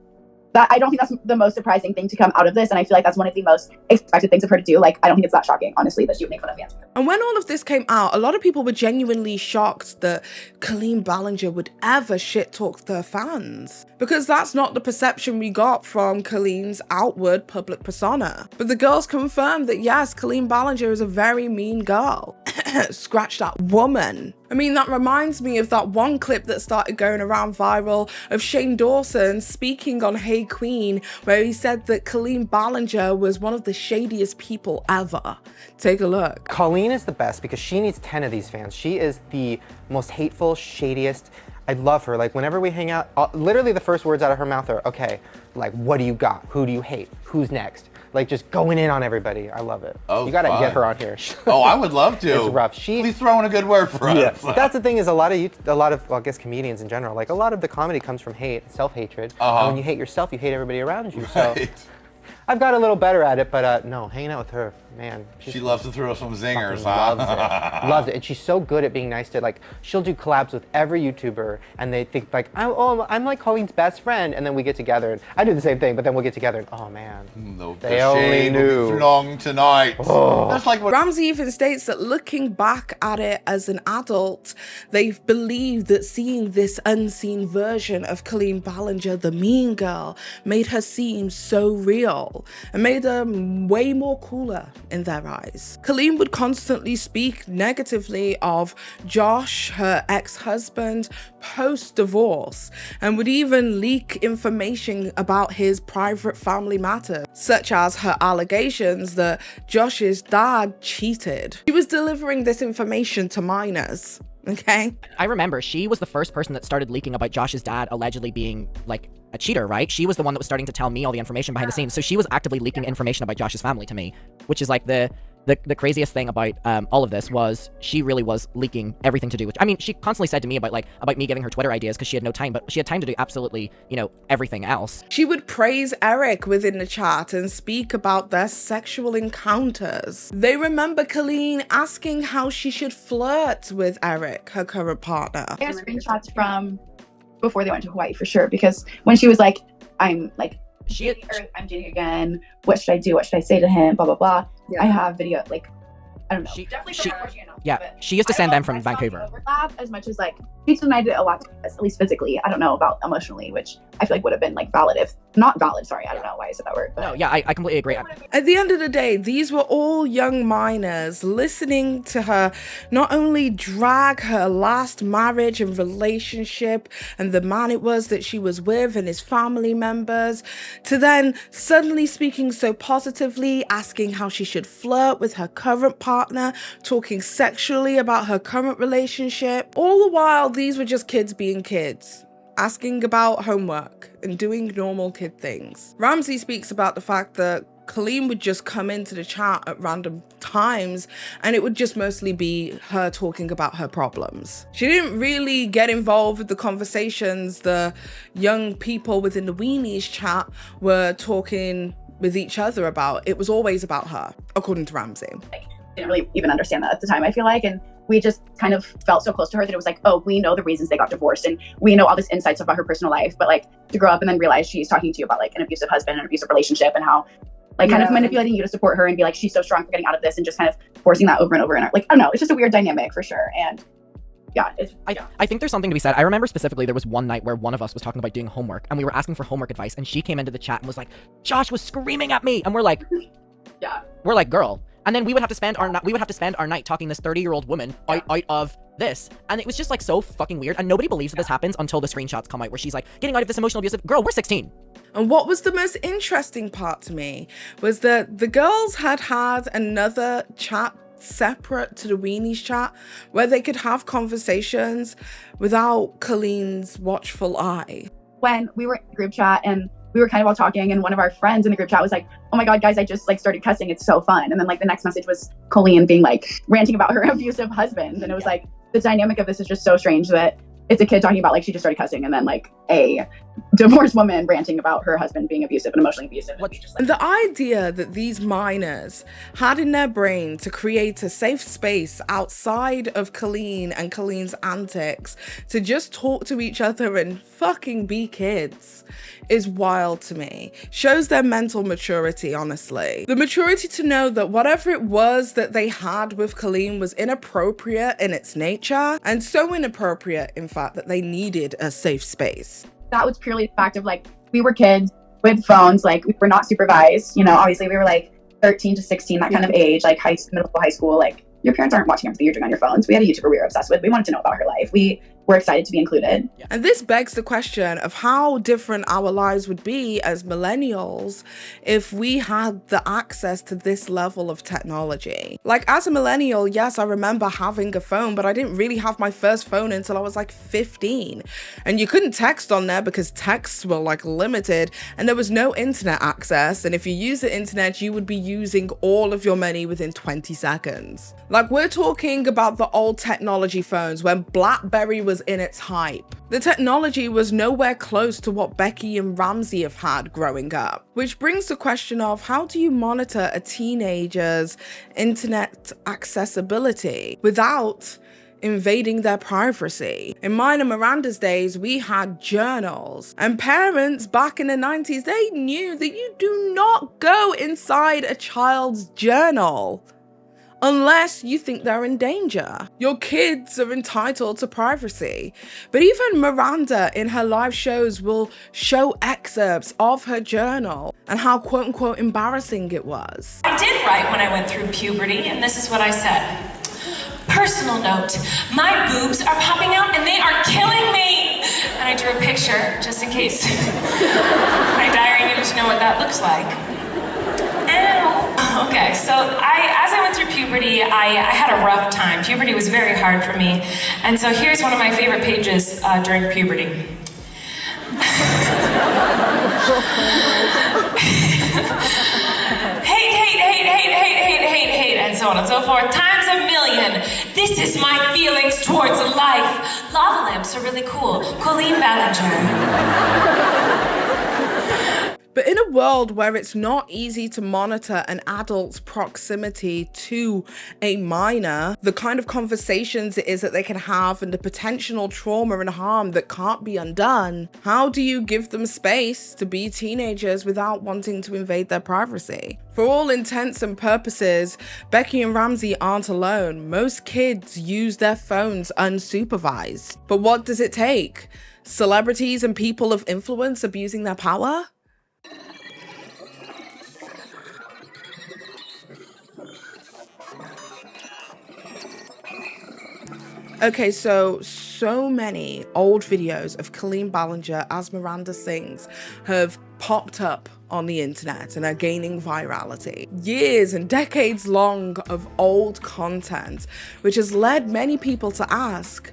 I don't think that's the most surprising thing to come out of this, and I feel like that's one of the most expected things of her to do. Like, I don't think it's that shocking, honestly, that she would make fun of fans. And when all of this came out, a lot of people were genuinely shocked that Colleen Ballinger would ever shit talk their fans, because that's not the perception we got from Colleen's outward public persona. But the girls confirmed that yes, Colleen Ballinger is a very mean girl. scratch that woman. I mean, that reminds me of that one clip that started going around viral of Shane Dawson speaking on Hey Queen, where he said that Colleen Ballinger was one of the shadiest people ever. Take a look. Colleen is the best because she needs 10 of these fans. She is the most hateful, shadiest. I love her. Like, whenever we hang out, literally the first words out of her mouth are, okay, like, what do you got? Who do you hate? Who's next? Like, just going in on everybody. I love it. Oh, you gotta fun. get her on here. Oh, I would love to. It's rough. Please throw in a good word for us. Yeah. That's the thing is a lot of, well, I guess comedians in general, like a lot of the comedy comes from hate and self-hatred. And when you hate yourself, you hate everybody around you. So I've got a little better at it, but no, hanging out with her, man. She loves to throw some zingers, Loves it. Loves it. And she's so good at being nice to, like, she'll do collabs with every YouTuber and they think like, I'm like Colleen's best friend. And then we get together and I do the same thing, but then we'll get together and oh man, they only knew. Long tonight. Oh. That's like what Ramsey even states that looking back at it as an adult, they've believed that seeing this unseen version of Colleen Ballinger, the mean girl, made her seem so real and made her way more cooler in their eyes. Colleen would constantly speak negatively of Josh, her ex-husband, post-divorce, and would even leak information about his private family matters, such as her allegations that Josh's dad cheated. She was delivering this information to minors. Okay. I remember she was the first person that started leaking about Josh's dad allegedly being like a cheater, right? She was the one that was starting to tell me all the information behind the scenes. So she was actively leaking information about Josh's family to me, which is like the craziest thing about all of this was she really was leaking everything to do with, I mean, she constantly said to me about me giving her Twitter ideas because she had no time, but she had time to do absolutely, everything else. She would praise Eric within the chat and speak about their sexual encounters. They remember Colleen asking how she should flirt with Eric, her current partner. I have screenshots from before they went to Hawaii for sure, because when she was like, I'm dating again, what should I do? What should I say to him? Blah, blah, blah. Yeah. I have video, like, I don't know. She used to send them from Vancouver. Overlap as much as like she denied it a lot, at least physically. I don't know about emotionally, which I feel like would have been like not valid. Sorry, I don't know why I said that word. But no, yeah, I completely agree. At the end of the day, these were all young minors listening to her not only drag her last marriage and relationship and the man it was that she was with and his family members, to then suddenly speaking so positively, asking how she should flirt with her current partner, talking sexually about her current relationship. All the while, these were just kids being kids, asking about homework and doing normal kid things. Ramsey speaks about the fact that Colleen would just come into the chat at random times and it would just mostly be her talking about her problems. She didn't really get involved with the conversations the young people within the Weenies chat were talking with each other about. It was always about her, according to Ramsey. Didn't really even understand that at the time, I feel like, and we just kind of felt so close to her that it was like, oh, we know the reasons they got divorced and we know all this insights about her personal life, but like to grow up and then realize she's talking to you about like an abusive husband and an abusive relationship and how like kind of manipulating you to support her and be like, she's so strong for getting out of this and just kind of forcing that over and over and like, I don't know, it's just a weird dynamic for sure. And yeah, I think there's something to be said. I remember specifically there was one night where one of us was talking about doing homework and we were asking for homework advice and she came into the chat and was like, Josh was screaming at me, and we're like, girl. And then we would have to spend our night talking this 30-year-old woman out of this. And it was just like so fucking weird. And nobody believes that this happens until the screenshots come out where she's like getting out of this emotional abusive. Girl, we're 16. And what was the most interesting part to me was that the girls had another chat separate to the Weenies chat where they could have conversations without Colleen's watchful eye. When we were in the group chat and we were kind of all talking and one of our friends in the group chat was like, oh my God, guys, I just like started cussing. It's so fun. And then like the next message was Colleen being like ranting about her abusive husband. And it was like, the dynamic of this is just so strange that it's a kid talking about like she just started cussing and then like a divorced woman ranting about her husband being abusive and emotionally abusive. And the idea that these minors had in their brain to create a safe space outside of Colleen and Colleen's antics to just talk to each other and fucking be kids is wild to me. Shows their mental maturity, honestly. The maturity to know that whatever it was that they had with Colleen was inappropriate in its nature, and so inappropriate, in fact, that they needed a safe space. That was purely the fact of like, we were kids with phones, like we were not supervised, obviously we were like 13 to 16, that kind of age, like middle school, high school, like your parents aren't watching everything you're doing on your phones. We had a YouTuber we were obsessed with. We wanted to know about her life. We were excited to be included. And this begs the question of how different our lives would be as millennials if we had the access to this level of technology. Like, as a millennial, yes, I remember having a phone, but I didn't really have my first phone until I was like 15. And you couldn't text on there because texts were like limited, and there was no internet access. And if you use the internet, you would be using all of your money within 20 seconds. Like, we're talking about the old technology phones when BlackBerry was in its hype. The technology was nowhere close to what Becky and Ramsey have had growing up. Which brings the question of, how do you monitor a teenager's internet accessibility without invading their privacy? In mine and Miranda's days, we had journals, and parents back in the 90s, they knew that you do not go inside a child's journal unless you think they're in danger. Your kids are entitled to privacy. But even Miranda in her live shows will show excerpts of her journal and how quote unquote embarrassing it was. I did write when I went through puberty, and this is what I said. Personal note, my boobs are popping out and they are killing me. And I drew a picture just in case my diary needed to know what that looks like. Ow. Okay, so as I went through puberty, I had a rough time. Puberty was very hard for me. And so here's one of my favorite pages during puberty. Hate, and so on and so forth, times a million. This is my feelings towards life. Lava lamps are really cool. Colleen Ballinger. But in a world where it's not easy to monitor an adult's proximity to a minor, the kind of conversations it is that they can have and the potential trauma and harm that can't be undone, how do you give them space to be teenagers without wanting to invade their privacy? For all intents and purposes, Becky and Ramsey aren't alone. Most kids use their phones unsupervised. But what does it take? Celebrities and people of influence abusing their power? Okay, so many old videos of Colleen Ballinger as Miranda sings have popped up on the internet and are gaining virality. Years and decades long of old content, which has led many people to ask,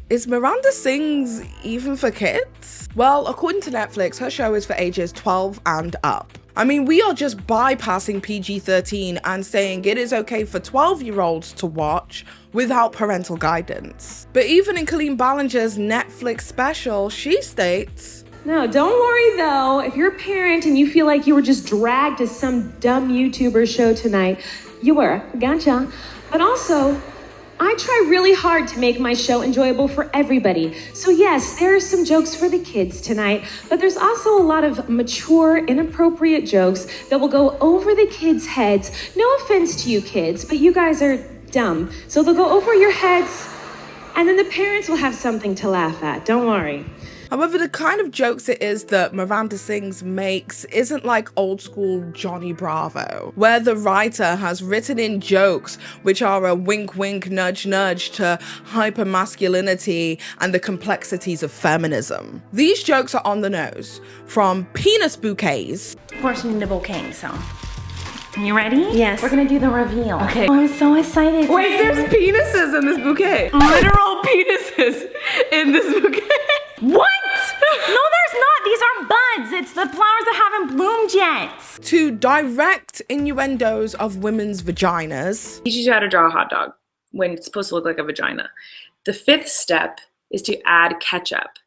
is Miranda Sings even for kids? Well, according to Netflix, her show is for ages 12 and up. I mean, we are just bypassing PG-13 and saying it is okay for 12-year-olds to watch without parental guidance. But even in Colleen Ballinger's Netflix special, she states, No, don't worry though. If you're a parent and you feel like you were just dragged to some dumb YouTuber show tonight, you were. Gotcha. But also, I try really hard to make my show enjoyable for everybody. So yes, there are some jokes for the kids tonight, but there's also a lot of mature, inappropriate jokes that will go over the kids' heads. No offense to you kids, but you guys are dumb. So they'll go over your heads, and then the parents will have something to laugh at. Don't worry. However, the kind of jokes it is that Miranda Sings makes isn't like old school Johnny Bravo, where the writer has written in jokes which are a wink wink nudge nudge to hypermasculinity and the complexities of feminism. These jokes are on the nose, from penis bouquets. Of course, we need a bouquet, so. You ready? Yes. We're gonna do the reveal. Okay. Oh, I'm so excited. Wait, there's penises in this bouquet. Literal penises in this bouquet. What? No, there's not. These are buds. It's the flowers that haven't bloomed yet. To direct innuendos of women's vaginas. Teaches you how to draw a hot dog when it's supposed to look like a vagina. The fifth step is to add ketchup.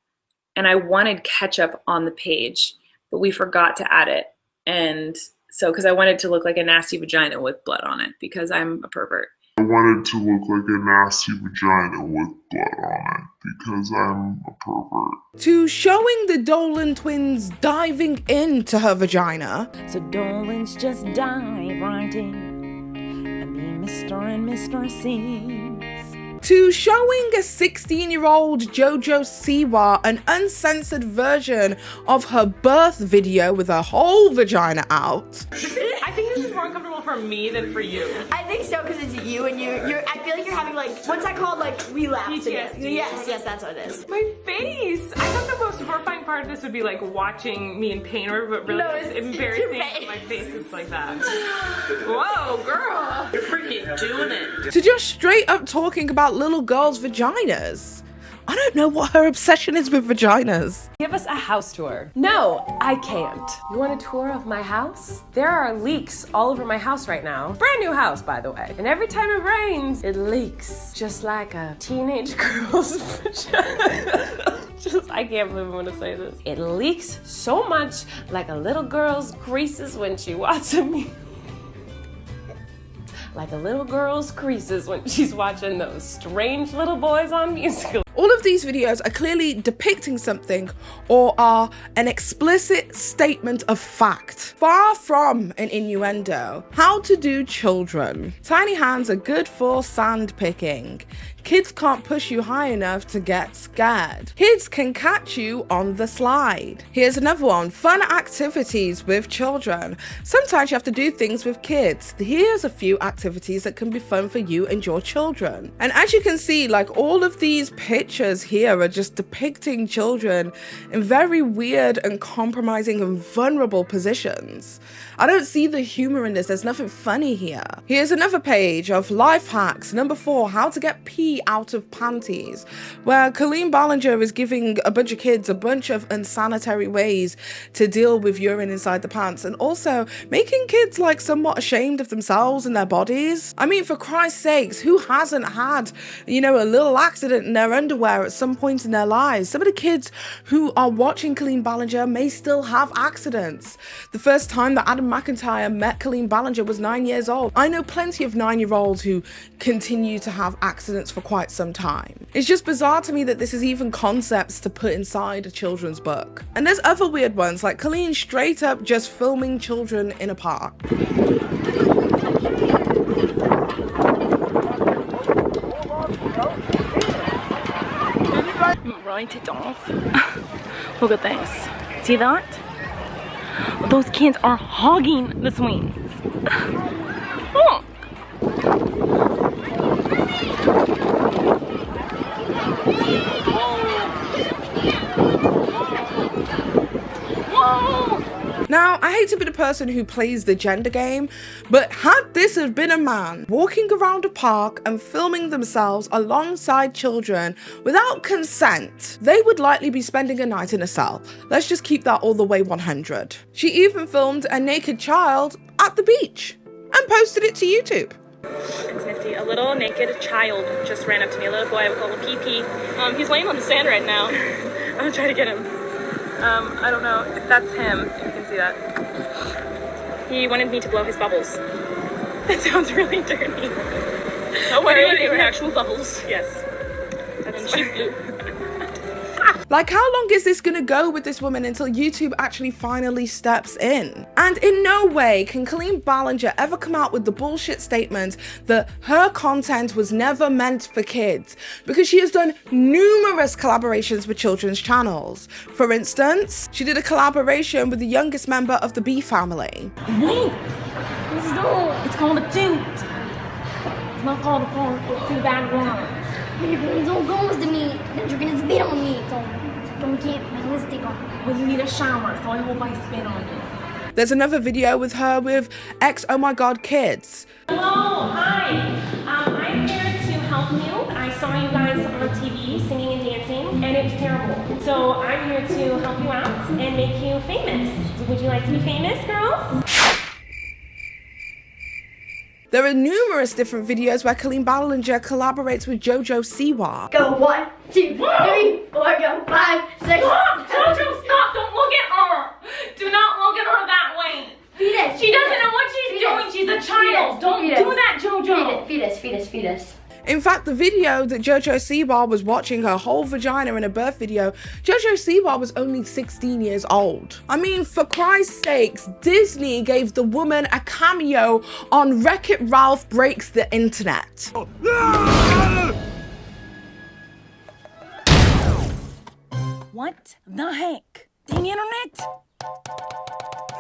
And I wanted ketchup on the page, but we forgot to add it. And so, because I wanted to look like a nasty vagina with blood on it, because I'm a pervert. I wanted to look like a nasty vagina with blood on it, because I'm a pervert. To showing the Dolan twins diving into her vagina. So Dolan's just dive right in and be Mr. and Mr. Sings. To showing a 16-year-old JoJo Siwa an uncensored version of her birth video with her whole vagina out. I think this is more uncomfortable for me than for you. I think so, because it's you and you're. I feel like you're having like, what's that called? Like relapse. PTSD. Yes, that's what it is. My face. I thought the most horrifying part of this would be like watching me in pain, but really No, it's it's embarrassing. your face. My face is like that. Whoa, girl, you're freaking doing it. To just straight up talking about little girls' vaginas. I don't know what her obsession is with vaginas. Give us a house tour. No, I can't. You want a tour of my house? There are leaks all over my house right now. Brand new house, by the way. And every time it rains, it leaks. Just like a teenage girl's vagina. I can't believe I'm gonna say this. It leaks so much like a little girl's creases when she watches me. Like a little girl's creases when she's watching those strange little boys on musical. All of these videos are clearly depicting something or are an explicit statement of fact, far from an innuendo. How to do children. Tiny hands are good for sand picking. Kids can't push you high enough to get scared. Kids can catch you on the slide. Here's another one. Fun activities with children. Sometimes you have to do things with kids. Here's a few activities that can be fun for you and your children. And as you can see, like all of these pictures here are just depicting children in very weird and compromising and vulnerable positions. I don't see the humor in this. There's nothing funny here. Here's another page of life hacks. Number 4, how to get pee out of panties, where Colleen Ballinger is giving a bunch of kids a bunch of unsanitary ways to deal with urine inside the pants, and also making kids like somewhat ashamed of themselves and their bodies. I mean, for Christ's sakes, who hasn't had, you know, a little accident in their underwear at some point in their lives? Some of the kids who are watching Colleen Ballinger may still have accidents. The first time that Adam McIntyre met Colleen Ballinger was 9 years old. I know plenty of 9-year-olds who continue to have accidents for quite some time. It's just bizarre to me that this is even concepts to put inside a children's book. And there's other weird ones, like Colleen straight up just filming children in a park. Right it off. Look at this. See that? Those kids are hogging the swings. Look. Now, I hate to be the person who plays the gender game, but had this have been a man walking around a park and filming themselves alongside children without consent, they would likely be spending a night in a cell. Let's just keep that all the way 100. She even filmed a naked child at the beach and posted it to YouTube. It's nifty. A little naked child just ran up to me, a little boy with a little pee-pee. He's laying on the sand right now. I'm gonna try to get him. I don't know if that's him, if you can see that. He wanted me to blow his bubbles. That sounds really dirty. Don't worry, they were actual bubbles. Yes. And she blew. Like, how long is this gonna go with this woman until YouTube actually finally steps in? And in no way can Colleen Ballinger ever come out with the bullshit statement that her content was never meant for kids, because she has done numerous collaborations with children's channels. For instance, she did a collaboration with the youngest member of the Bee family. Wait! It's called a toot. It's not called a porn. It's too bad words. It's all goes to me. Then you're gonna spit on me. So don't get my lipstick on. Well, you need a shower, so I hope I spit on you. There's another video with her with ex Oh My God kids. Hello, hi. I'm here to help you. I saw you guys on TV singing and dancing, and it was terrible. So I'm here to help you out and make you famous. Would you like to be famous, girls? There are numerous different videos where Colleen Ballinger collaborates with JoJo Siwa. Go 1, 2, 3, 4, go 5, 6. Stop, JoJo, stop! Don't look at her. Do not look at her that way. Fetus. She doesn't know what she's doing. She's a child. Don't do that, JoJo. Fetus. In fact, the video that JoJo Siwa was watching her whole vagina in a birth video, JoJo Siwa was only 16 years old. I mean, for Christ's sakes, Disney gave the woman a cameo on Wreck-It Ralph Breaks the Internet. What the heck? Dang internet!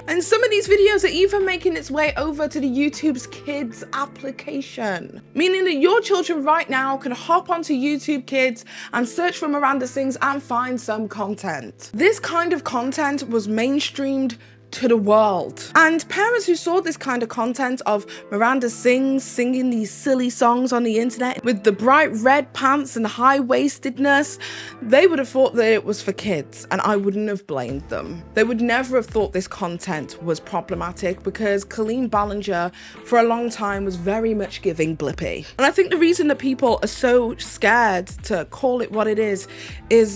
And some of these videos are even making its way over to the YouTube's Kids application, meaning that your children right now can hop onto YouTube Kids and search for Miranda Sings and find some content. This kind of content was mainstreamed to the world. And parents who saw this kind of content of Miranda Sings singing these silly songs on the internet with the bright red pants and high-waistedness, they would have thought that it was for kids, and I wouldn't have blamed them. They would never have thought this content was problematic because Colleen Ballinger for a long time was very much giving Blippi. And I think the reason that people are so scared to call it what it is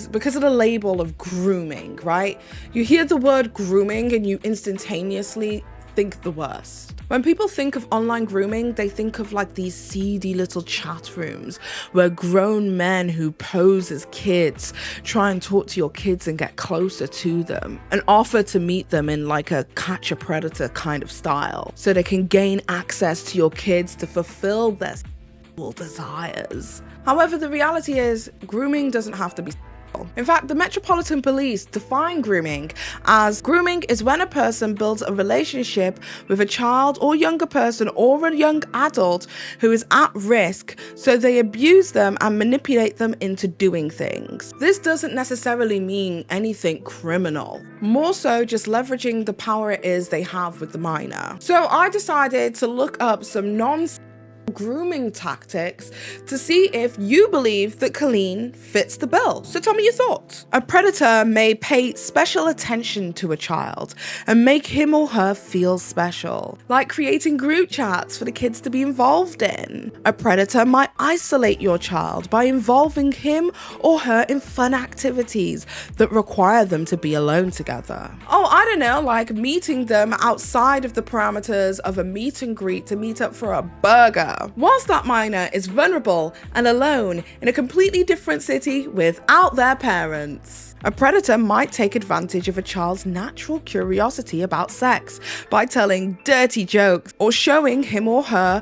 because of the label of grooming, right? You hear the word grooming and you instantaneously think the worst. When people think of online grooming, they think of like these seedy little chat rooms where grown men who pose as kids try and talk to your kids and get closer to them and offer to meet them in like a catch a predator kind of style so they can gain access to your kids to fulfill their sexual desires. However, the reality is grooming doesn't have to be. In fact, the Metropolitan Police define grooming as grooming is when a person builds a relationship with a child or younger person or a young adult who is at risk, so they abuse them and manipulate them into doing things. This doesn't necessarily mean anything criminal, more so just leveraging the power it is they have with the minor. So I decided to look up some grooming tactics to see if you believe that Colleen fits the bill. So tell me your thoughts. A predator may pay special attention to a child and make him or her feel special, like creating group chats for the kids to be involved in. A predator might isolate your child by involving him or her in fun activities that require them to be alone together. Oh, I don't know, like meeting them outside of the parameters of a meet and greet to meet up for a burger, whilst that minor is vulnerable and alone in a completely different city without their parents. A predator might take advantage of a child's natural curiosity about sex by telling dirty jokes or showing him or her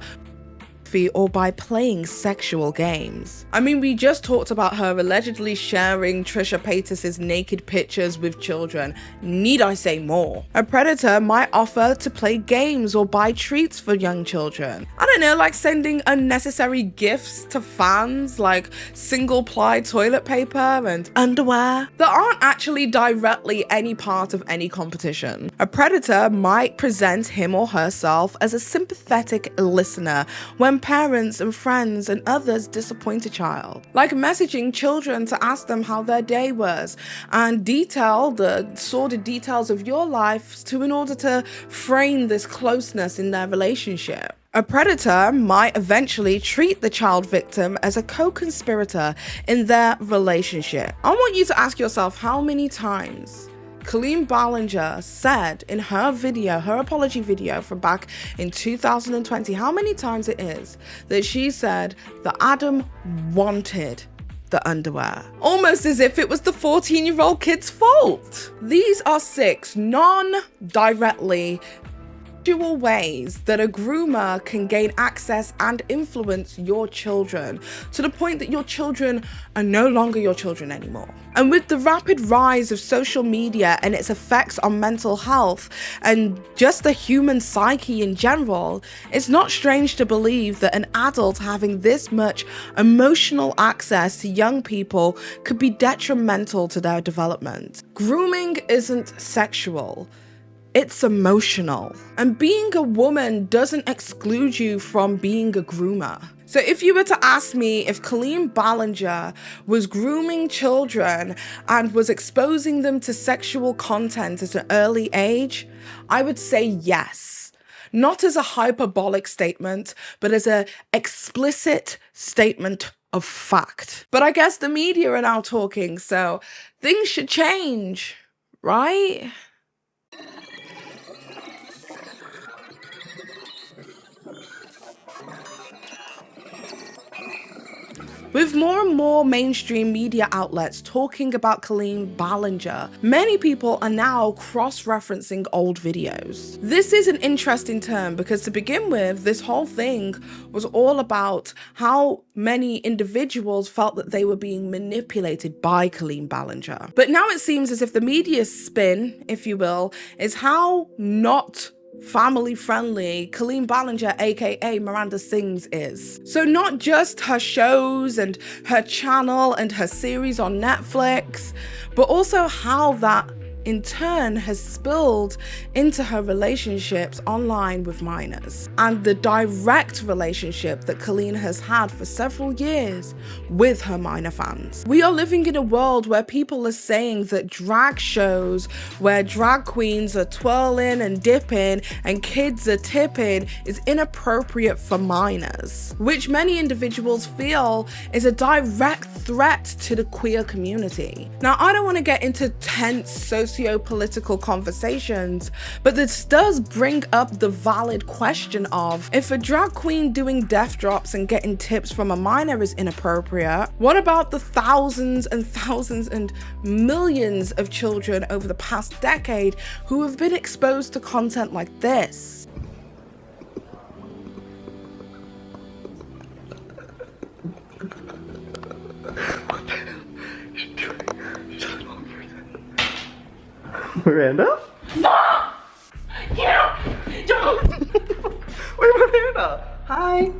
or by playing sexual games. I mean, we just talked about her allegedly sharing Trisha Paytas's naked pictures with children. Need I say more? A predator might offer to play games or buy treats for young children. I don't know, like sending unnecessary gifts to fans, like single-ply toilet paper and underwear that aren't actually directly any part of any competition. A predator might present him or herself as a sympathetic listener when parents and friends and others disappoint a child, like messaging children to ask them how their day was and detail the sordid details of your life in order to frame this closeness in their relationship. A predator might eventually treat the child victim as a co-conspirator in their relationship. I want you to ask yourself how many times Colleen Ballinger said in her video, her apology video from back in 2020, how many times it is that she said that Adam wanted the underwear, almost as if it was the 14-year-old kid's fault. These are 6 non-directly ways that a groomer can gain access and influence your children to the point that your children are no longer your children anymore. And with the rapid rise of social media and its effects on mental health and just the human psyche in general, it's not strange to believe that an adult having this much emotional access to young people could be detrimental to their development. Grooming isn't sexual. It's emotional. And being a woman doesn't exclude you from being a groomer. So if you were to ask me if Colleen Ballinger was grooming children and was exposing them to sexual content at an early age, I would say yes. Not as a hyperbolic statement, but as an explicit statement of fact. But I guess the media are now talking, so things should change, right? With more and more mainstream media outlets talking about Colleen Ballinger, many people are now cross-referencing old videos. This is an interesting term because to begin with, this whole thing was all about how many individuals felt that they were being manipulated by Colleen Ballinger. But now it seems as if the media's spin, if you will, is how not family-friendly Colleen Ballinger, aka Miranda Sings, is. So not just her shows and her channel and her series on Netflix, but also how that in turn has spilled into her relationships online with minors and the direct relationship that Colleen has had for several years with her minor fans. We are living in a world where people are saying that drag shows where drag queens are twirling and dipping and kids are tipping is inappropriate for minors, which many individuals feel is a direct threat to the queer community. Now, I don't want to get into tense socio-political conversations, but this does bring up the valid question of, if a drag queen doing death drops and getting tips from a minor is inappropriate, what about the thousands and thousands and millions of children over the past decade who have been exposed to content like this? Miranda? Stop! Get out! Don't! Wait, Miranda! Hi. You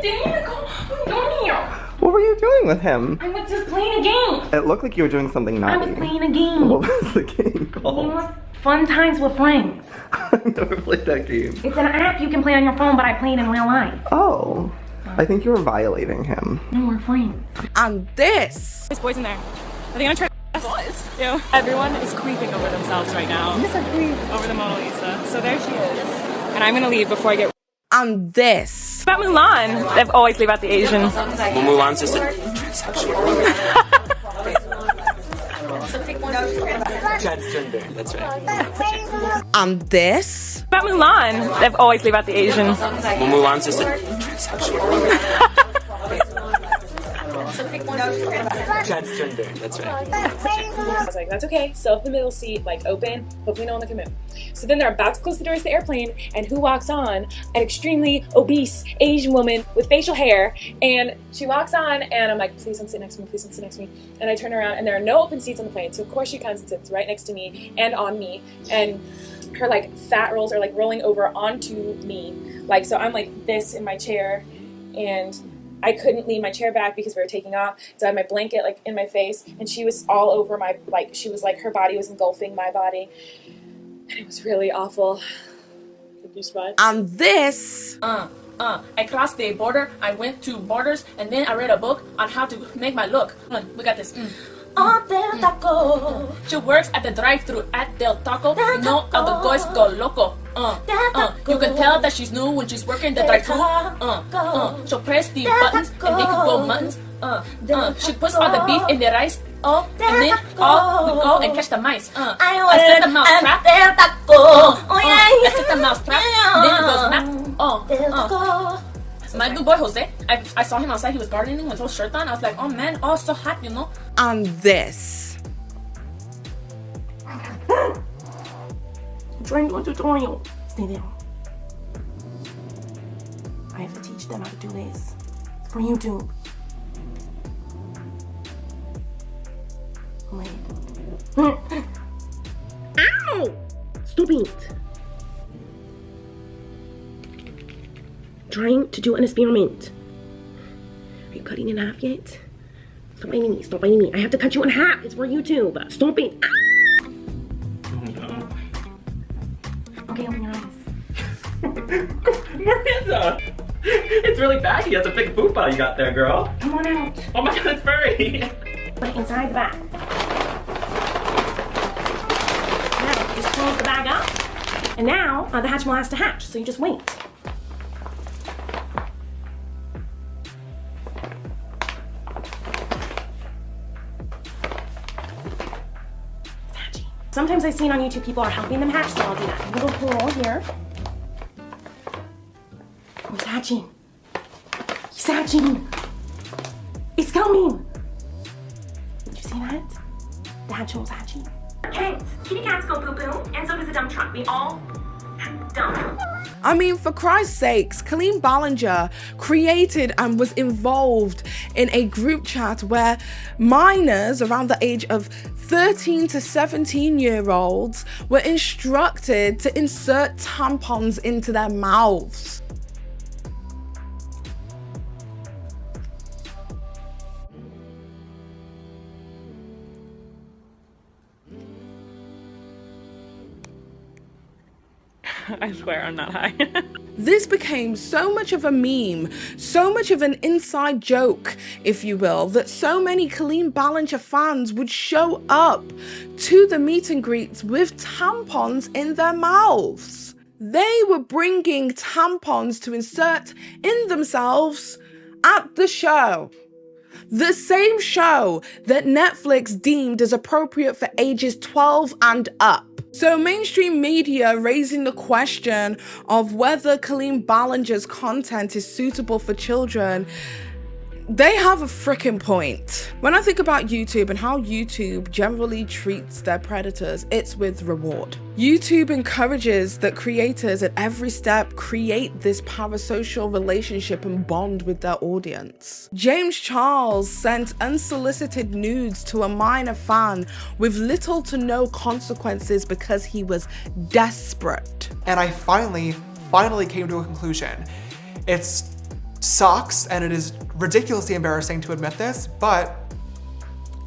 didn't even call. What are you doing here? What were you doing with him? I was just playing a game. It looked like you were doing something I naughty. was playing a game. What was the game called? Fun times with friends. I've never played that game. It's an app you can play on your phone, but I play it in real life. Oh. I think you were violating him. No, we're friends. And this. There's boys in there. Are they gonna try to boys? Yeah. Everyone is creeping over themselves right now. Over the Mona Lisa. So there she is. And I'm gonna leave before I get. And this. About Mulan. They always leave out the Asians. Well, Mulan's just a transgender. That's right. And this. About Mulan. They always leave out the Asians. Well, Mulan's just a transgender. That's right. I was like, that's okay. Self the middle seat, like open. Hopefully no one can move. So then they're about to close the doors to the airplane, and who walks on? An extremely obese Asian woman with facial hair. And she walks on, and I'm like, please don't sit next to me, please don't sit next to me. And I turn around, and there are no open seats on the plane. So of course she comes and sits right next to me and on me. And her like fat rolls are like rolling over onto me. Like, so I'm like this in my chair, and I couldn't lean my chair back because we were taking off. So I had my blanket like in my face, and she was all over my, like, she was like, her body was engulfing my body. And it was really awful. Did you survive? And this. I crossed the border, I went to Borders, and then I read a book on how to make my look. Come on, we got this. Oh, Del Taco. She works at the drive-thru at Del Taco. You know how the boys go loco. You can tell that she's new when she's working the drive-thru. She'll press the buttons and they could go muttons. She puts all the beef in the rice. And then we go and catch the mice. I set the mouse trap. I set the mouse trap. Then it goes snap. My new boy Jose, I saw him outside, he was gardening with his shirt on. I was like, oh man, oh so hot, you know. And this. Trying to tutorial. Stay there. I have to teach them how to do this. It's for YouTube. Wait. Ow! Stop it. Trying to do an experiment. Are you cutting in half yet? Stop biting me, stop biting me. I have to cut you in half. It's for YouTube. Stop it. Ah! Okay, open your eyes. Miranda! It's really baggy. That's a big poop pile you got there, girl. Come on out. Oh my god, it's furry. Put it inside the bag. Now, just close the bag up. And now, the Hatchimal has to hatch, so you just wait. Sometimes I've seen on YouTube people are helping them hatch, so I'll do that. Little hole here. Oh, he's hatching. He's hatching. He's coming. Did you see that? The hatching was hatching. James, kitty cats go poo-poo, and so does the dump truck. We all dump. I mean, for Christ's sakes, Colleen Ballinger created and was involved in a group chat where minors around the age of 13 to 17-year-olds were instructed to insert tampons into their mouths. I swear I'm not high. This became so much of a meme, so much of an inside joke, if you will, that so many Colleen Ballinger fans would show up to the meet and greets with tampons in their mouths. They were bringing tampons to insert in themselves at the show. The same show that Netflix deemed as appropriate for ages 12 and up. So mainstream media raising the question of whether Colleen Ballinger's content is suitable for children, they have a freaking point. When I think about YouTube and how YouTube generally treats their predators, it's with reward. YouTube encourages that creators at every step create this parasocial relationship and bond with their audience. James Charles sent unsolicited nudes to a minor fan with little to no consequences because he was desperate. And I finally came to a conclusion. It sucks and it is ridiculously embarrassing to admit this, but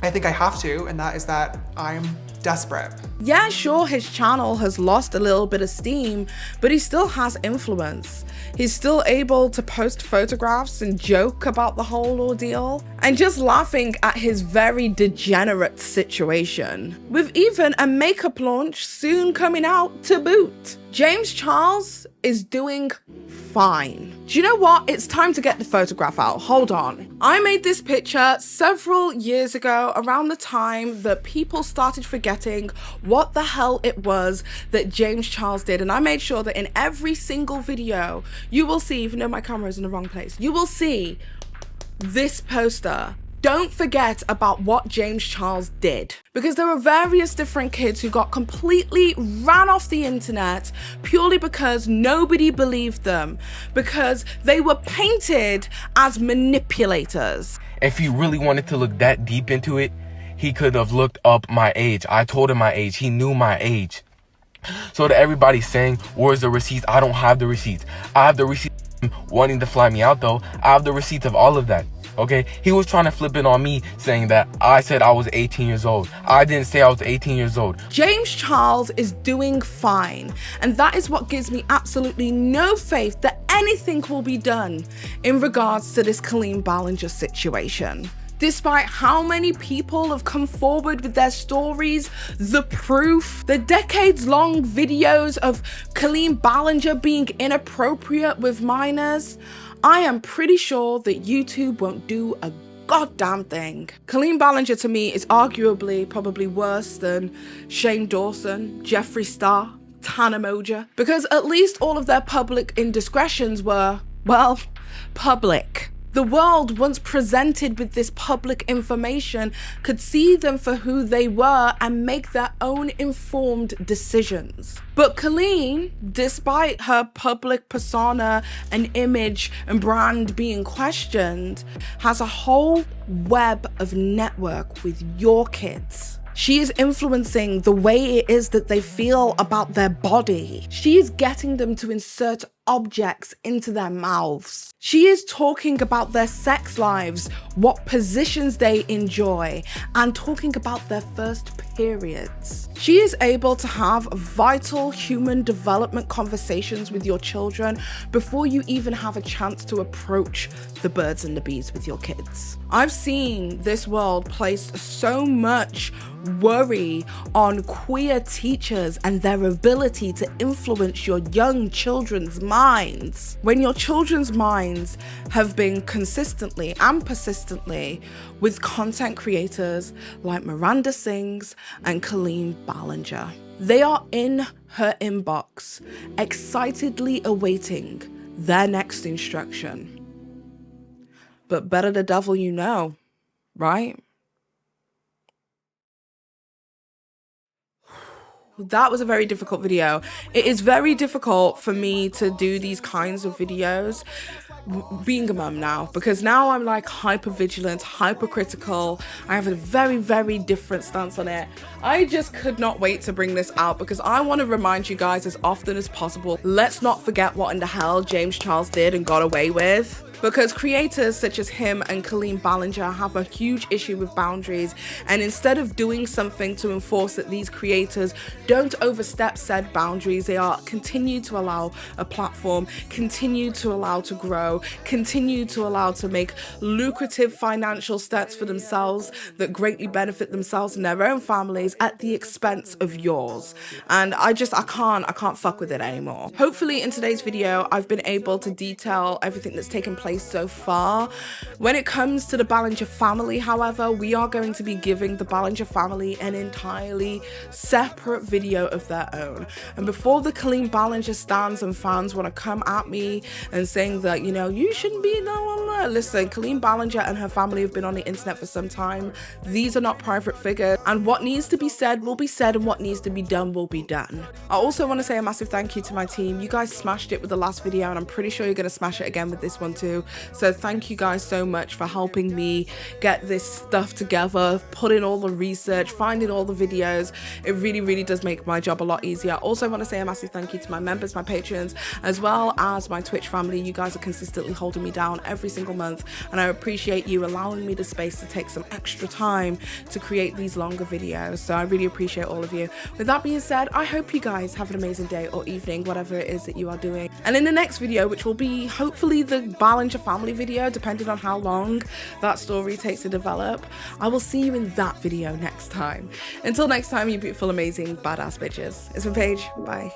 I think I have to, and that is that I'm desperate. Yeah, sure, his channel has lost a little bit of steam, but he still has influence. He's still able to post photographs and joke about the whole ordeal, and just laughing at his very degenerate situation, with even a makeup launch soon coming out to boot. James Charles is doing fine. Do you know what? It's time to get the photograph out. Hold on. I made this picture several years ago, around the time that people started forgetting what the hell it was that James Charles did. And I made sure that in every single video, you will see, even though my camera is in the wrong place, you will see this poster. Don't forget about what James Charles did, because there were various different kids who got completely ran off the internet purely because nobody believed them, because they were painted as manipulators. If he really wanted to look that deep into it, he could have looked up my age. I told him my age. He knew my age. So to everybody saying, where's the receipts? I don't have the receipts. I have the receipts wanting to fly me out though. I have the receipts of all of that. Okay, he was trying to flip it on me, saying that I said I was 18 years old. I didn't say I was 18 years old. James Charles is doing fine, and that is what gives me absolutely no faith that anything will be done in regards to this Colleen Ballinger situation. Despite how many people have come forward with their stories, the proof, the decades-long videos of Colleen Ballinger being inappropriate with minors, I am pretty sure that YouTube won't do a goddamn thing. Colleen Ballinger to me is arguably probably worse than Shane Dawson, Jeffree Star, Tana Moja, because at least all of their public indiscretions were, well, public. The world, once presented with this public information, could see them for who they were and make their own informed decisions. But Colleen, despite her public persona and image and brand being questioned, has a whole web of network with your kids. She is influencing the way it is that they feel about their body. She is getting them to insert objects into their mouths. She is talking about their sex lives, what positions they enjoy, and talking about their first periods. She is able to have vital human development conversations with your children before you even have a chance to approach the birds and the bees with your kids. I've seen this world place so much worry on queer teachers and their ability to influence your young children's minds. When your children's minds have been consistently and persistently with content creators like Miranda Sings and Colleen Ballinger. They are in her inbox, excitedly awaiting their next instruction. But better the devil you know right? That was a very difficult video. It is very difficult for me to do these kinds of videos being a mum now, because now I'm like hyper vigilant, hyper critical. I have a very, very different stance on it. I just could not wait to bring this out because I want to remind you guys as often as possible, let's not forget what in the hell James Charles did and got away with. Because creators such as him and Colleen Ballinger have a huge issue with boundaries, and instead of doing something to enforce that these creators don't overstep said boundaries, they are continue to allow a platform, continue to allow to grow, continue to allow to make lucrative financial steps for themselves that greatly benefit themselves and their own families at the expense of yours. And I can't fuck with it anymore. Hopefully in today's video, I've been able to detail everything that's taken place so far. When it comes to the Ballinger family, however, we are going to be giving the Ballinger family an entirely separate video of their own. And before the Colleen Ballinger stans and fans want to come at me and saying that, you know, you shouldn't be, no. Listen, Colleen Ballinger and her family have been on the internet for some time. These are not private figures, and what needs to be said will be said, and what needs to be done will be done. I also want to say a massive thank you to my team. You guys smashed it with the last video, and I'm pretty sure you're going to smash it again with this one too. So thank you guys so much for helping me get this stuff together, put in all the research, finding all the videos. It really, really does make my job a lot easier. Also want to say a massive thank you to my members, my patrons, as well as my Twitch family. You guys are consistently holding me down every single month, and I appreciate you allowing me the space to take some extra time to create these longer videos. So I really appreciate all of you. With that being said, I hope you guys have an amazing day or evening, whatever it is that you are doing. And in the next video, which will be hopefully the Ballinger family video, depending on how long that story takes to develop, I will see you in that video next time. Until next time, you beautiful, amazing, badass bitches. It's been Paige. Bye.